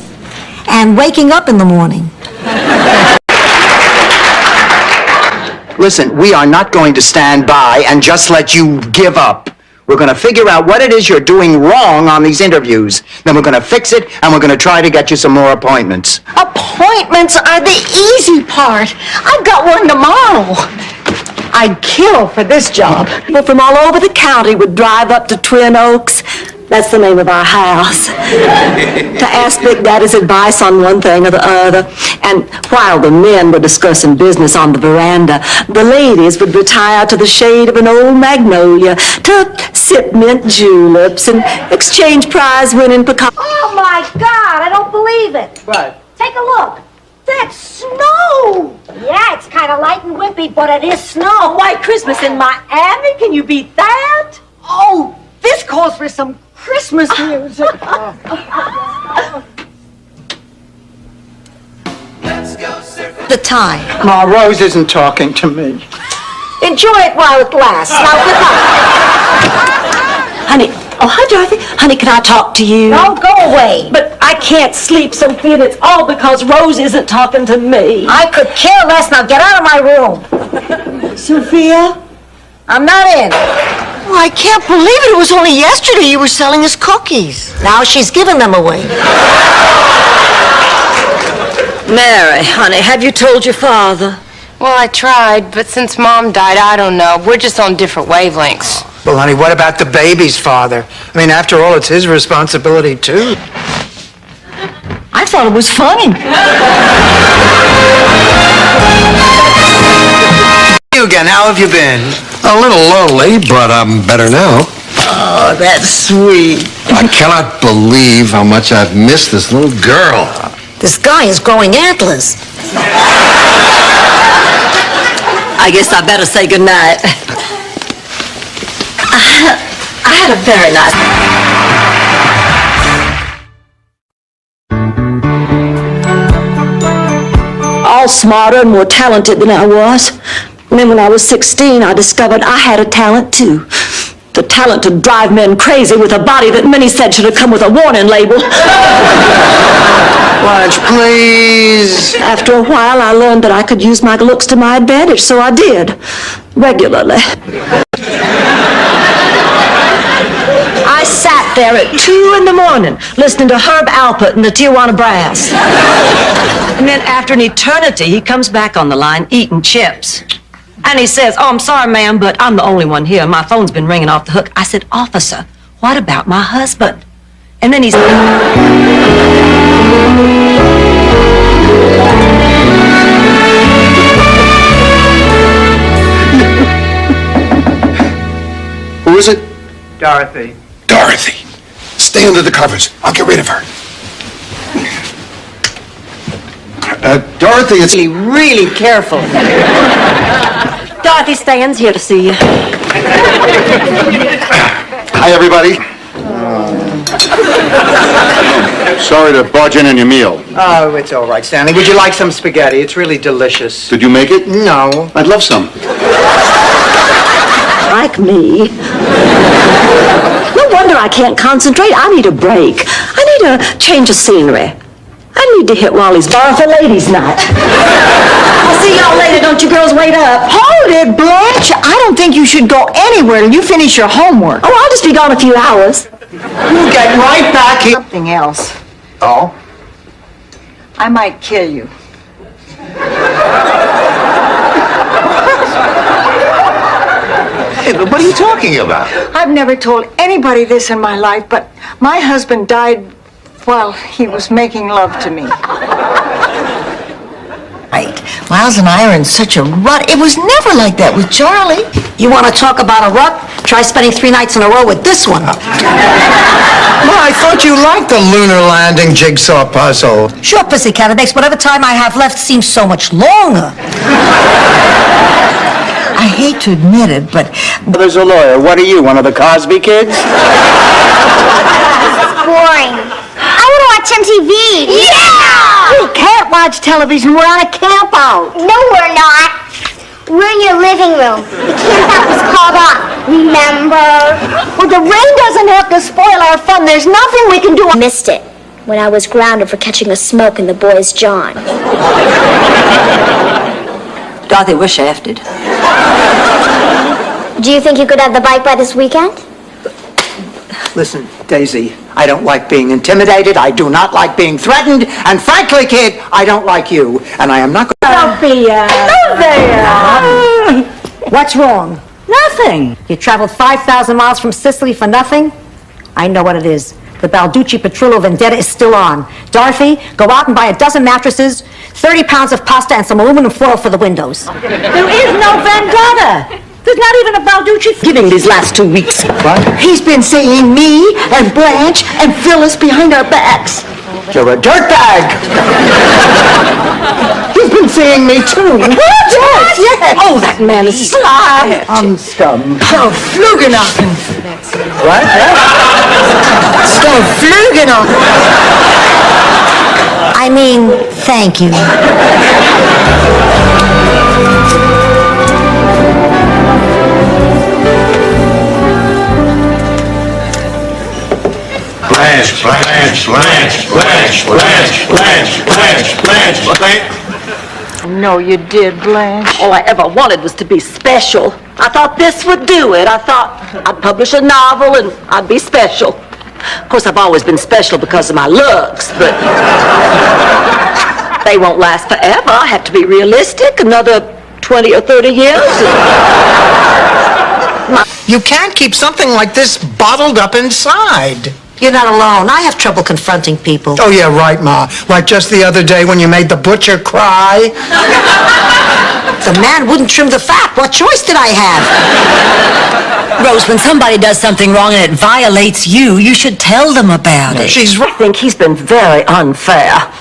and waking up in the morning. Listen, we are not going to stand by and just let you give up. We're going to figure out what it is you're doing wrong on these interviews. Then we're going to fix it, and we're going to try to get you some more appointments. Appointments are the easy part. I've got one tomorrow. I'd kill for this job. People from all over the county would drive up to Twin Oaks. That's the name of our house. To ask Big Daddy's advice on one thing or the other. And while the men were discussing business on the veranda, the ladies would retire to the shade of an old magnolia to sip mint juleps and exchange prize-winning pecan... Oh, my God, I don't believe it. What? Take a look. That's snow. Yeah, it's kind of light and wimpy, but it is snow. White Christmas in Miami? Can you beat that? Oh, this calls for some Christmas music. The time. Ma, Rose isn't talking to me. Enjoy it while it lasts. Now, Honey, oh, hi, Dorothy. Honey, can I talk to you? no, go away. But I can't sleep, Sophia, and it's all because Rose isn't talking to me. I could care less. Now get out of my room. Sophia? I'm not in. Oh, I can't believe it. It was only yesterday you were selling us cookies. Now she's giving them away. Mary, honey, have you told your father? Well, I tried, but since Mom died, I don't know. We're just on different wavelengths. Well, honey, what about the baby's father? I mean, after all, it's his responsibility, too. I thought it was funny. You again, how have you been? A little lonely, but I'm better now. Oh, that's sweet. I cannot believe how much I've missed this little girl. This guy is growing antlers. I guess I better say goodnight. I had a very nice... All smarter and more talented than I was. And then when I was 16, I discovered I had a talent too. The talent to drive men crazy with a body that many said should have come with a warning label. Blanche, please. After a while, I learned that I could use my looks to my advantage, so I did. Regularly. I sat there at 2 in the morning listening to Herb Alpert and the Tijuana Brass. And then after an eternity, he comes back on the line eating chips. And he says, "Oh, I'm sorry, ma'am, but I'm the only one here. My phone's been ringing off the hook." I said, "Officer, what about my husband?" And then he's... Who is it? Dorothy. Dorothy. Stay under the covers. I'll get rid of her. Dorothy, it's... Be really careful. Dorothy Stan's here to see you. Hi, everybody. Sorry to barge in on your meal. Oh, it's all right, Stanley. Would you like some spaghetti? It's really delicious. Did you make it? No. I'd love some. Like me. No wonder I can't concentrate. I need a break. I need a change of scenery. I need to hit Wally's bar for ladies' night. I'll see y'all later. Don't you girls wait up. Hold it, Blanche. I don't think you should go anywhere till you finish your homework. Oh, I'll just be gone a few hours. We'll get right back here. Something else. Oh? I might kill you. Hey, but what are you talking about? I've never told anybody this in my life, but my husband died while he was making love to me. Right. Miles and I are in such a rut. It was never like that with Charlie. You want to talk about a rut? Try spending 3 nights in a row with this one. Well, I thought you liked the lunar landing jigsaw puzzle. Sure, pussycat. It makes whatever time I have left seem so much longer. I hate to admit it, but... There's a lawyer. What are you, one of the Cosby kids? Boring. I want to watch MTV. Yeah! We can't watch television. We're on a camp out. No, we're not. We're in your living room. The camp out was called off. Remember? Well, the rain doesn't have to spoil our fun. There's nothing we can do. Missed it when I was grounded for catching a smoke in the boys' John. Dorothy, we're shafted. Do you think you could have the bike by this weekend? Listen, Daisy, I don't like being intimidated. I do not like being threatened. And frankly, kid, I don't like you. And I am not going to... Sophia! There! What's wrong? Nothing. You traveled 5,000 miles from Sicily for nothing? I know what it is. The Balducci Petrillo vendetta is still on. Dorothy, go out and buy a dozen mattresses, 30 pounds of pasta, and some aluminum foil for the windows. There is no vendetta. There's not even a Balducci Giving these last 2 weeks. What? He's been seeing me and Blanche and Phyllis behind our backs. You're a dirtbag. He's been seeing me, too. Yes. Oh, that man is sly. I'm scum. So Flugenochen. What? So Flugenochen. I mean, thank you. Blanche, Blanche, Blanche, Blanche, Blanche, Blanche, Blanche, Blanche, Blanche. No, you did, Blanche. All I ever wanted was to be special. I thought this would do it. I thought I'd publish a novel and I'd be special. Of course, I've always been special because of my looks, but they won't last forever. I have to be realistic. Another 20 or 30 years. You can't keep something like this bottled up inside. You're not alone. I have trouble confronting people. Oh, yeah, right, Ma. Like just the other day when you made the butcher cry. The man wouldn't trim the fat. What choice did I have? Rose, when somebody does something wrong and it violates you, you should tell them about it. She's right. I think he's been very unfair.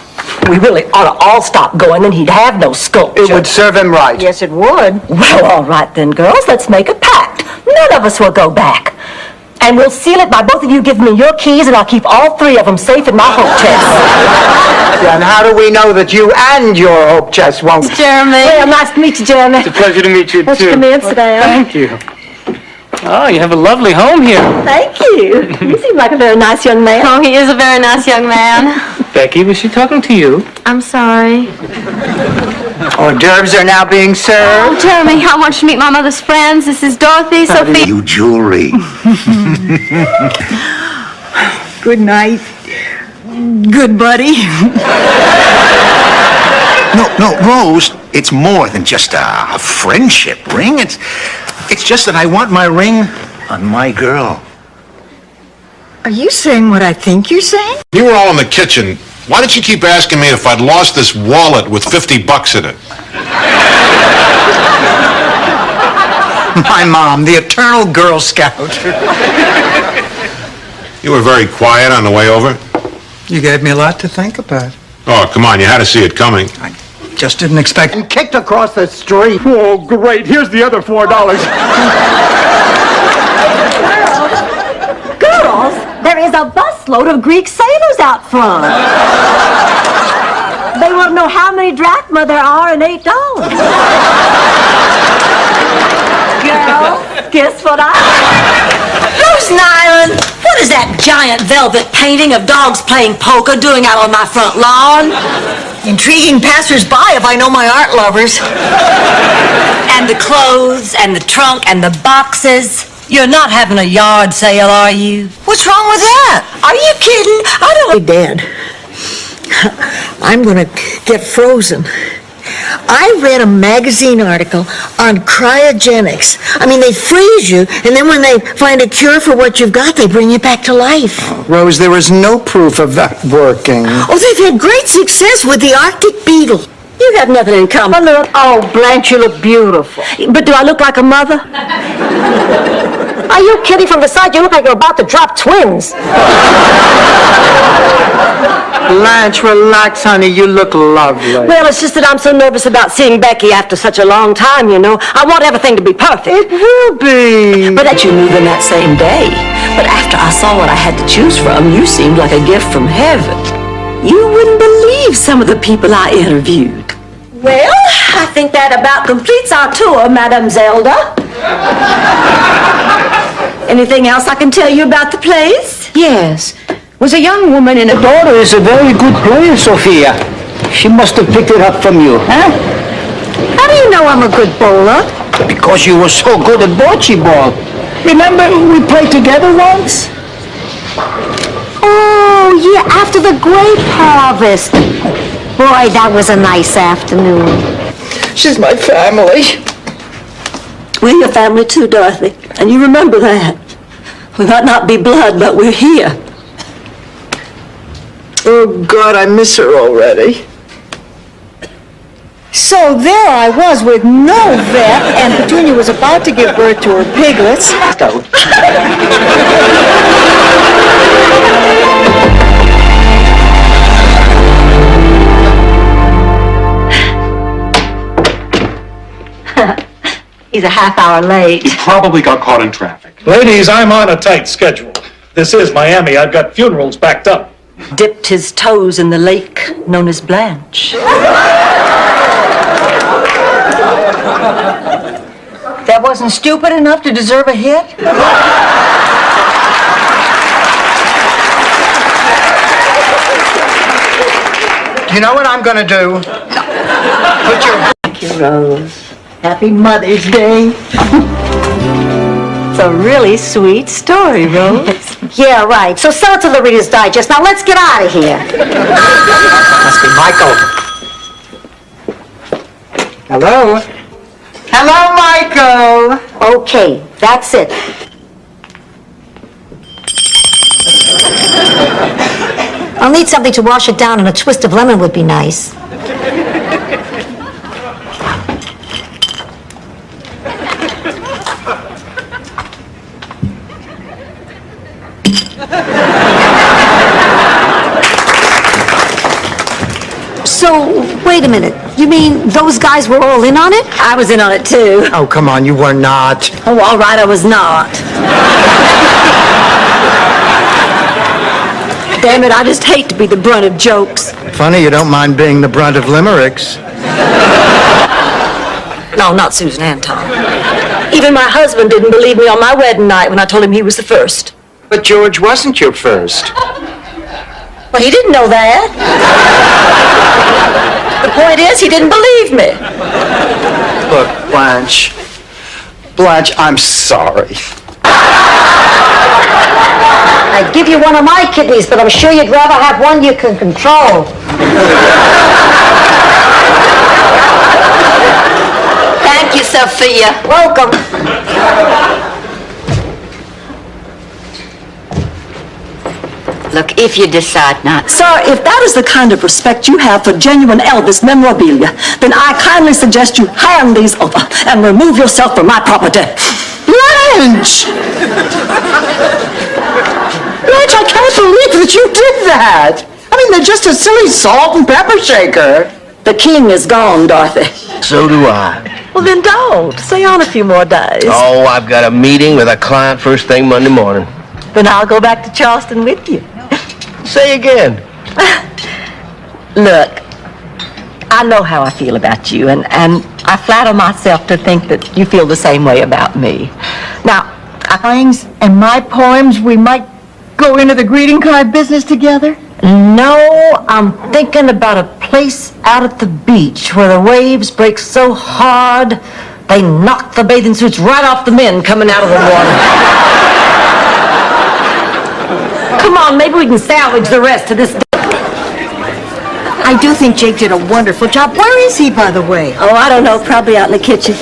We really ought to all stop going, and he'd have no sculpture. It would serve him right. Yes, it would. Well, all right then, girls. Let's make a pact. None of us will go back. And we'll seal it by both of you giving me your keys, and I'll keep all three of them safe in my hope chest. And how do we know that you and your hope chest won't? Jeremy. Well, nice to meet you, Jeremy. It's a pleasure to meet you, Won't too. you come in, sit down? Thank you. Oh, you have a lovely home here. Thank you. You seem like a very nice young man. Oh, he is a very nice young man. Becky, was she talking to you? I'm sorry. Hors d'oeuvres are now being served. Oh, Jeremy, I want you to meet my mother's friends. This is Dorothy, Sophie. You jewelry. Good night. Good buddy. No, Rose, it's more than just a friendship ring. It's just that I want my ring on my girl. Are you saying what I think you're saying? You were all in the kitchen. Why did you keep asking me if I'd lost this wallet with $50 in it? My mom, the eternal Girl Scout. You were very quiet on the way over. You gave me a lot to think about. Oh, come on, you had to see it coming. I just didn't expect. And kicked across the street. Oh, great. Here's the other $4. Girls, there is a busload of Greek sailors out front. They want to know how many drachma there are in $8. Girls, guess what Rose Nyland, what is that giant velvet painting of dogs playing poker doing out on my front lawn? Intriguing passers-by if I know my art lovers. And the clothes and the trunk and the boxes. You're not having a yard sale, are you? What's wrong with that? Are you kidding? I don't... Dad, I'm gonna get frozen. I read a magazine article on cryogenics. I mean, they freeze you, and then when they find a cure for what you've got, they bring you back to life. Rose, there is no proof of that working. Oh, they've had great success with the Arctic beetle. You have nothing in common. Oh, Blanche, you look beautiful. But do I look like a mother? Are you kidding? From the side, you look like you're about to drop twins. Blanche, relax, honey. You look lovely. Well, it's just that I'm so nervous about seeing Becky after such a long time, you know. I want everything to be perfect. It will be. But that you knew them that same day. But after I saw what I had to choose from, you seemed like a gift from heaven. You wouldn't believe some of the people I interviewed. Well, I think that about completes our tour, Madame Zelda. Anything else I can tell you about the place? Yes. Was a young woman in a... Your daughter is a very good player, Sophia. She must have picked it up from you, huh? How do you know I'm a good bowler? Because you were so good at bocce ball. Remember we played together once? Oh, yeah, after the grape harvest. Boy, that was a nice afternoon. She's my family. We're your family too, Dorothy. And you remember that. We might not be blood, but we're here. Oh, God, I miss her already. So there I was with no vet, and Petunia was about to give birth to her piglets. He's a half hour late. He probably got caught in traffic. Ladies, I'm on a tight schedule. This is Miami. I've got funerals backed up. Dipped his toes in the lake known as Blanche. That wasn't stupid enough to deserve a hit? You know what I'm gonna do? Put your... Thank you, Rose. Happy Mother's Day. It's a really sweet story, Rose. Yeah, right. So sell it to the Reader's Digest. Now let's get out of here. Must be Michael. Hello? Hello, Michael. Okay, that's it. I'll need something to wash it down, and a twist of lemon would be nice. So, wait a minute. You mean those guys were all in on it? I was in on it too. Oh, come on, you were not. Oh, all right, I was not. Damn it, I just hate to be the brunt of jokes. Funny you don't mind being the brunt of limericks. No, not Susan and Tom. Even my husband didn't believe me on my wedding night when I told him he was the first. But George wasn't your first. Well, he didn't know that. The point is, he didn't believe me. Look, Blanche. Blanche, I'm sorry. I'd give you one of my kidneys, but I'm sure you'd rather have one you can control. Thank you, Sophia. Welcome. Look, if you decide not... Sir, if that is the kind of respect you have for genuine Elvis memorabilia, then I kindly suggest you hand these over and remove yourself from my property. Blanche! Blanche, I can't believe that you did that. I mean, they're just a silly salt and pepper shaker. The king is gone, Dorothy. So do I. Well, then don't. Stay on a few more days. Oh, I've got a meeting with a client first thing Monday morning. Then I'll go back to Charleston with you. Say again. Look, I know how I feel about you, and I flatter myself to think that you feel the same way about me. Now, And my poems, we might go into the greeting card business together? No, I'm thinking about a place out at the beach where the waves break so hard they knock the bathing suits right off the men coming out of the water. Come on, maybe we can salvage the rest of this. I do think Jake did a wonderful job. Where is he, by the way? Oh, I don't know, probably out in the kitchen.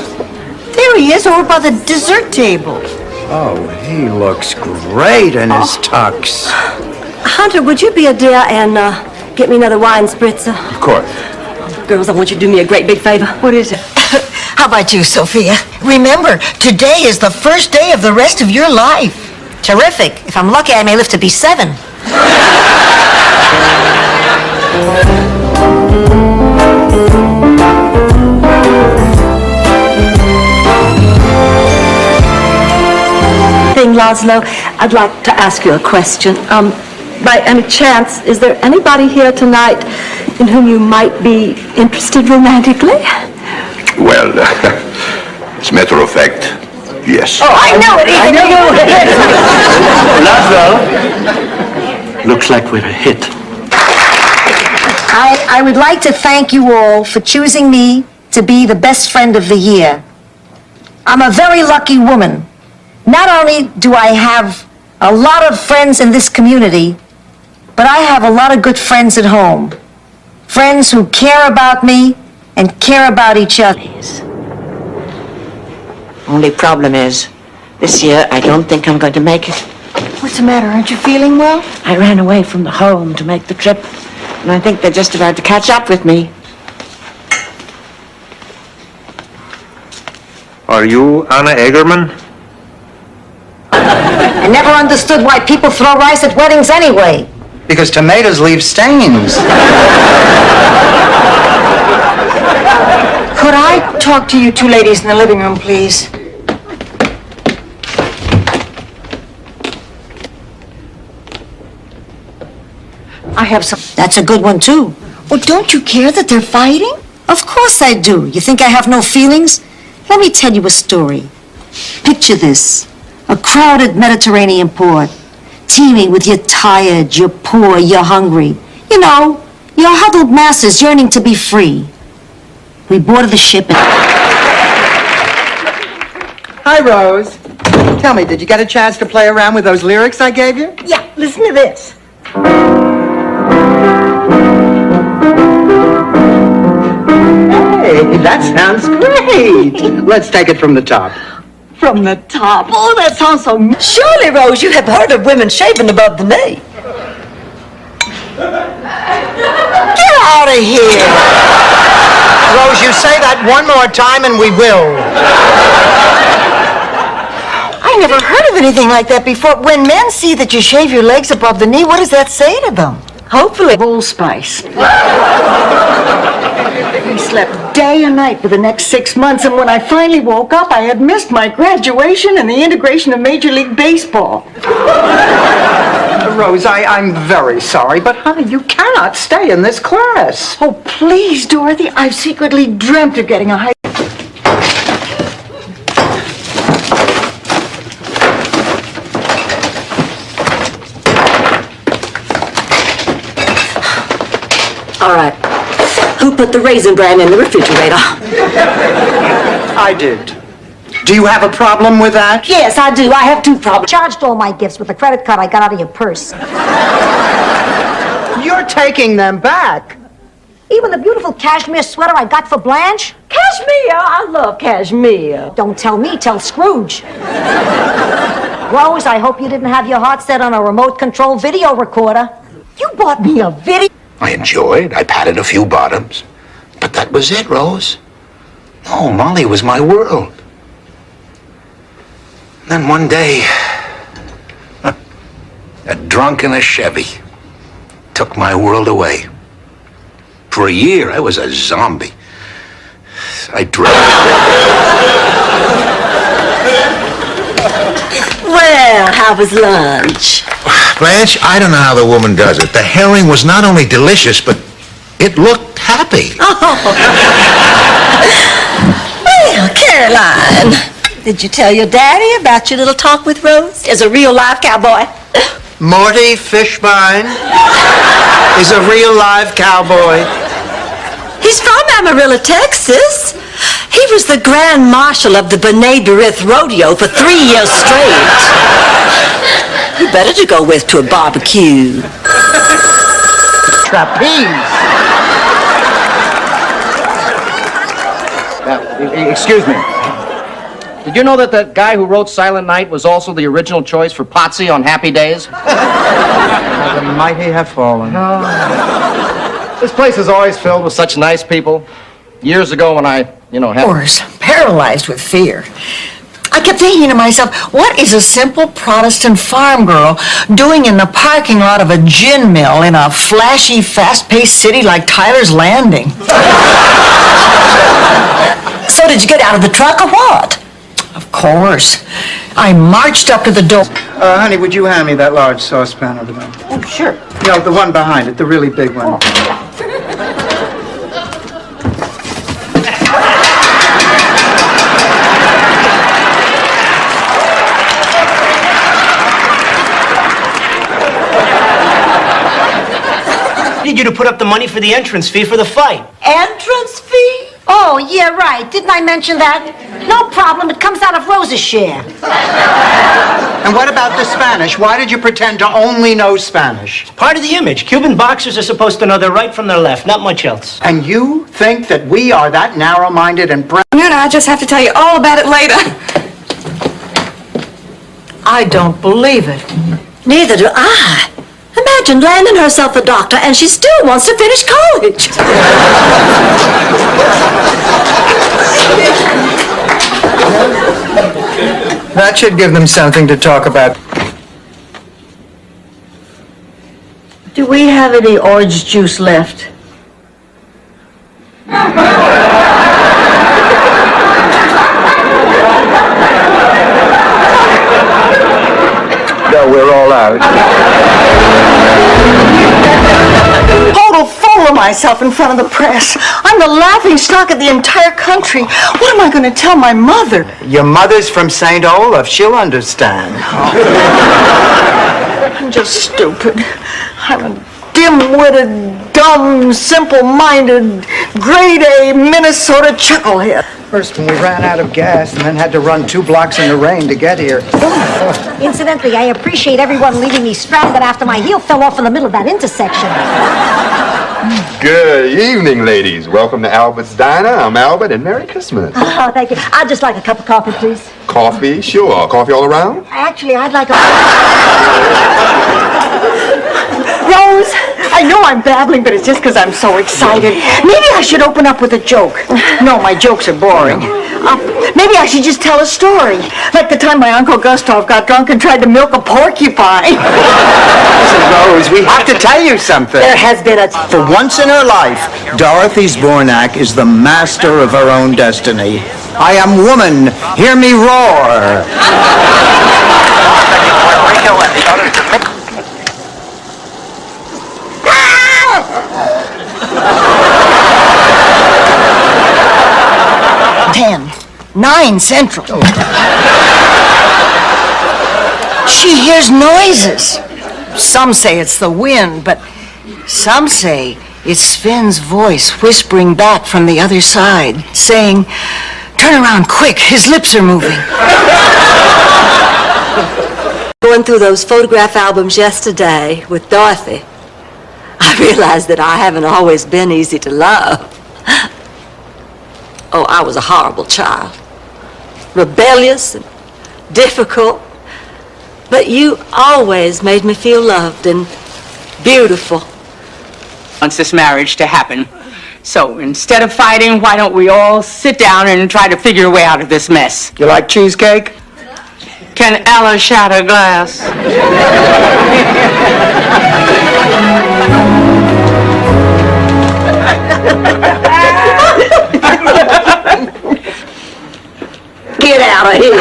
There he is, over by the dessert table. Oh, he looks great in his tux. Hunter, would you be a dear and get me another wine spritzer? Of course. Girls, I want you to do me a great big favor. What is it? How about you, Sophia? Remember, today is the first day of the rest of your life. Terrific. If I'm lucky, I may live to be 7. Laszlo, I'd like to ask you a question. By any chance, is there anybody here tonight in whom you might be interested romantically? Well, as a matter of fact, yes. Oh, I know it! I Laszlo, looks like we're a hit. I would like to thank you all for choosing me to be the best friend of the year. I'm a very lucky woman. Not only do I have a lot of friends in this community, but I have a lot of good friends at home. Friends who care about me and care about each other. Only problem is, this year I don't think I'm going to make it. What's the matter? Aren't you feeling well? I ran away from the home to make the trip, and I think they're just about to catch up with me. Are you Anna Egerman? I never understood why people throw rice at weddings anyway. Because tomatoes leave stains. Could I talk to you two ladies in the living room, please? I have some... That's a good one, too. Well, don't you care that they're fighting? Of course I do. You think I have no feelings? Let me tell you a story. Picture this. A crowded Mediterranean port, teeming with you're tired, you're poor, you're hungry. You know, your huddled masses yearning to be free. We boarded the ship and... Hi, Rose. Tell me, did you get a chance to play around with those lyrics I gave you? Yeah, listen to this. Hey, that sounds great. Let's take it from the top. From the top. Oh, that sounds so... Surely, Rose, you have heard of women shaving above the knee. Get out of here! Rose, you say that one more time and we will. never heard of anything like that before. When men see that you shave your legs above the knee, what does that say to them? Hopefully, Old Spice. He slept day and night for the next 6 months, and when I finally woke up, I had missed my graduation and the integration of Major League Baseball. Rose, I'm very sorry, but honey, you cannot stay in this class. Oh, please, Dorothy. I've secretly dreamt of getting a high... All right. Who put the Raisin Bran in the refrigerator? I did. Do you have a problem with that? Yes, I do. I have 2 problems. Charged all my gifts with the credit card I got out of your purse. You're taking them back. Even the beautiful cashmere sweater I got for Blanche? Cashmere? I love cashmere. Don't tell me, tell Scrooge. Rose, I hope you didn't have your heart set on a remote control video recorder. You bought me a video... I enjoyed. I patted a few bottoms. But that was it, Rose. No, Molly was my world. Then one day, a drunk in a Chevy took my world away. For a year, I was a zombie. I drank. Well, how was lunch? Blanche, I don't know how the woman does it. The herring was not only delicious, but it looked happy. Well, Caroline, did you tell your daddy about your little talk with Rose as a real live cowboy? Morty Fishbein is a real live cowboy. He's from Amarillo, Texas. He was the Grand Marshal of the B'nai B'rith Rodeo for 3 years straight. You better to go with to a barbecue. Trapeze. Excuse me. Did you know that the guy who wrote Silent Night was also the original choice for Potsy on Happy Days? The mighty have fallen. This place is always filled with such nice people. Years ago when I, had... Hours, paralyzed with fear. I kept thinking to myself, what is a simple Protestant farm girl doing in the parking lot of a gin mill in a flashy, fast-paced city like Tyler's Landing? So did you get out of the truck or what? Of course. I marched up to the door. Honey, would you hand me that large saucepan over there? Oh, sure. No, the one behind it, the really big one. I need you to put up the money for the entrance fee for the fight. Entrance fee? Oh, yeah, right. Didn't I mention that? No problem. It comes out of Rose's share. And what about the Spanish? Why did you pretend to only know Spanish? Part of the image. Cuban boxers are supposed to know their right from their left, not much else. And you think that we are that narrow-minded and brown? I just have to tell you all about it later. I don't believe it. Neither do I. Imagine landing herself a doctor and she still wants to finish college. That should give them something to talk about. Do we have any orange juice left? No, we're all out. Total fool of myself in front of the press. I'm the laughing stock of the entire country. What am I going to tell my mother? Your mother's from St. Olaf. She'll understand. I'm just stupid. I'm a dim-witted, dumb, simple-minded, grade-A Minnesota chucklehead. First, when we ran out of gas and then had to run 2 blocks in the rain to get here. Incidentally, I appreciate everyone leaving me stranded after my heel fell off in the middle of that intersection. Good evening, ladies. Welcome to Albert's Diner. I'm Albert, and Merry Christmas. Oh, thank you. I'd just like a cup of coffee, please. Coffee? Sure. Coffee all around? Actually, I'd like a... Rose, I know I'm babbling, but it's just because I'm so excited. Maybe I should open up with a joke. No, my jokes are boring. Maybe Maybe I should just tell a story. Like the time my Uncle Gustav got drunk and tried to milk a porcupine. Mrs. Rose, we have to tell you something. There has been a... For once in her life, Dorothy Zbornak is the master of her own destiny. I am woman. Hear me roar. Ten. 9 Central. She hears noises. Some say it's the wind, but some say it's Sven's voice whispering back from the other side, saying, "Turn around quick, his lips are moving." Going through those photograph albums yesterday with Dorothy, I realized that I haven't always been easy to love. Oh, I was a horrible child. Rebellious and difficult. But you always made me feel loved and beautiful. Wants this marriage to happen. So instead of fighting, why don't we all sit down and try to figure a way out of this mess? You like cheesecake? Can Ella shatter glass? Get out of here.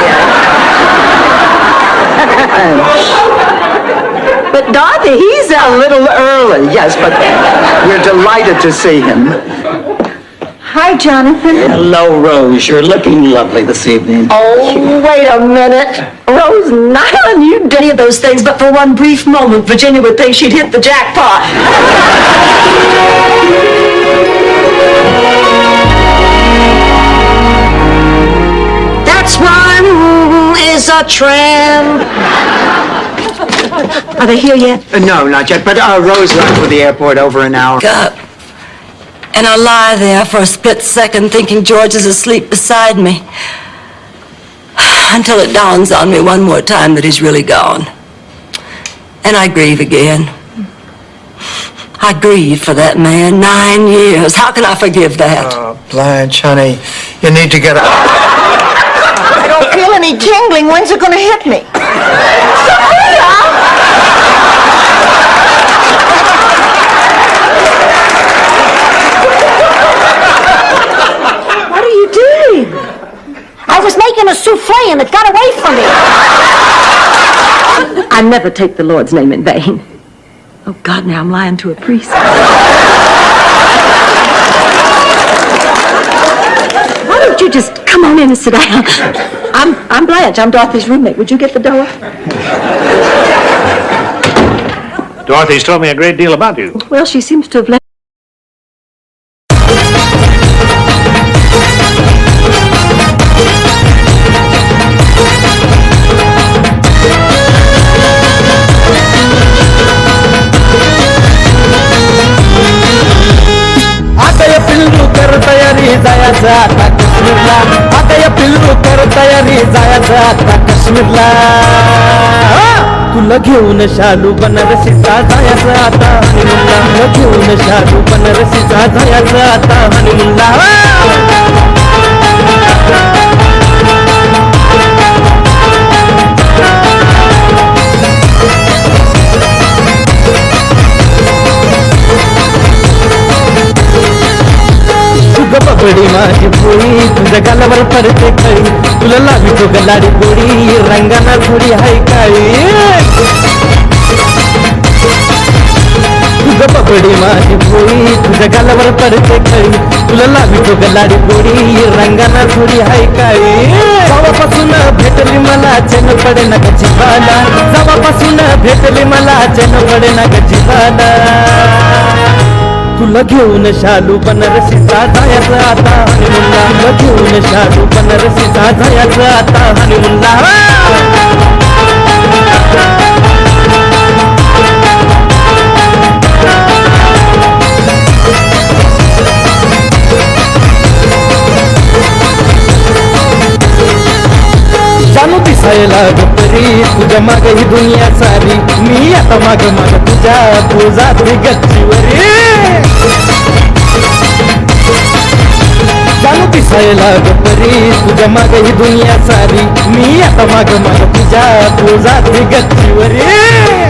But Dorothy, he's a little early. Yes, but we're delighted to see him. Hi, Jonathan. Hello, Rose. You're looking lovely this evening. Oh, wait a minute. Rose Nyland, you did any of those things, but for one brief moment, Virginia would think she'd hit the jackpot. That's one is a tramp. Are they here yet? No, not yet, but Rose left for the airport over an hour. Up. And I lie there for a split second thinking George is asleep beside me. Until it dawns on me one more time that he's really gone. And I grieve again. I grieved for that man 9 years. How can I forgive that? Oh, Blanche, honey, you need to get up. I don't feel any tingling. When's it going to hit me? What are you doing? I was making a souffle and it got away from me. I never take the Lord's name in vain. Oh, God, now I'm lying to a priest. Why don't you just come on in and sit down? I'm Blanche. I'm Dorothy's roommate. Would you get the door? Dorothy's told me a great deal about you. Well, she seems to have left. आता काश्मीरला आता या पिल्लू कर तयारी जायचं आता काश्मीरला तुला घेऊन शालू बनारसीचा जायचं आता हनीमूनला तुला घेऊन शालू बनारसीचा जायचं आता हनीमूनला बबडी माझी पोळी तुझ्या गालावर पडते कळी तुला लावितो गलाडी गोडी रंगाना थोडी हाय काळी तुझं बबडी माझी पोळी तुझ्या गालावर पडते कळी तुला लावितो गलाडी गोडी रंगाना थोडी हाय काळी जावापासून भेटली मला चैन पडे ना गजीबाला जावापासून भेटली मला चैन पडे ना गजीबाला तुला घेऊन शालू बनारसीचा जायचं आता हनीमूनला तुला घेऊन शालू बनारसीचा जायचं आता हनीमूनला जानू दिसायला गपरी तुझ्या माग ही दुनिया सारी मी आता माग माग तुझ्या तू जाते गच्चीवरी जानू दिसायला गपरी तुझ्या माग ही दुनिया सारी मी आता माग माग तुझ्या तू जाती गच्चीवरी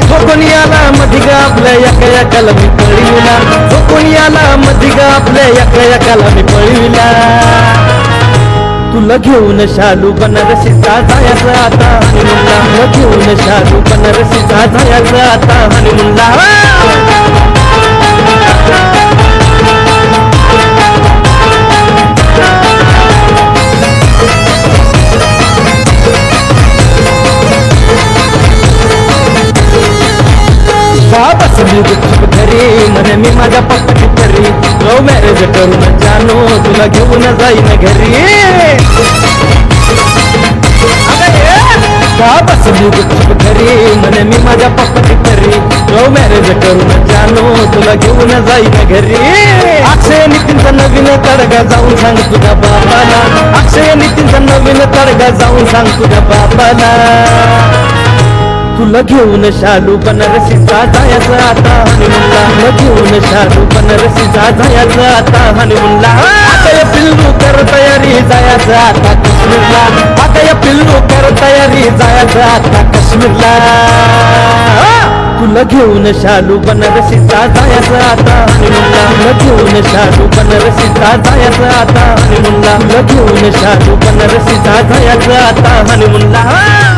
जो कोणी आला मधी ग आपल्या एका एकाला मी पळविला जो कोणी आला मधी ग आपल्या एका एकाला मी पळविला तुला घेऊन शालू बनारसीचा जायचं आता हनीमूनला तुला घेऊन शालू बनारसीचा जायचं आता हनीमूनला बाबाच मी गुपचूप घरी म्हणे मी माझ्या पप्पाची तरी लव्ह मॅरेज करून जानो तुला घेऊन जाईन घरी बाबाच मी गुपचूप घरी म्हणे मी माझ्या पप्पाची तरी लव्ह मॅरेज करून जानो तुला घेऊन जाईन घरी अक्षय नितीनचा नवीन तडगा जाऊन सांग तुझ्या बाबाला अक्षय नितीनचा नवीन तडगा जाऊन सांग तुझ्या बाबाला तुला घेऊन शालू बनारसीचा जायचं आता हनीमूनला तुला घेऊन शालू बनारसीचा जायचं आता हनीमूनला आता या पिल्लू कर तयारी जायचं आता काश्मीरला आता या पिल्लू कर तयारी जायचं आता काश्मीरला तुला घेऊन शालू बनारसीचा जायचं आता हनीमूनला तुला घेऊन शालू बनारसीचा जायचं आता हनीमूनला तुला घेऊन शालू बनारसीचा जायचं आता हनीमूनला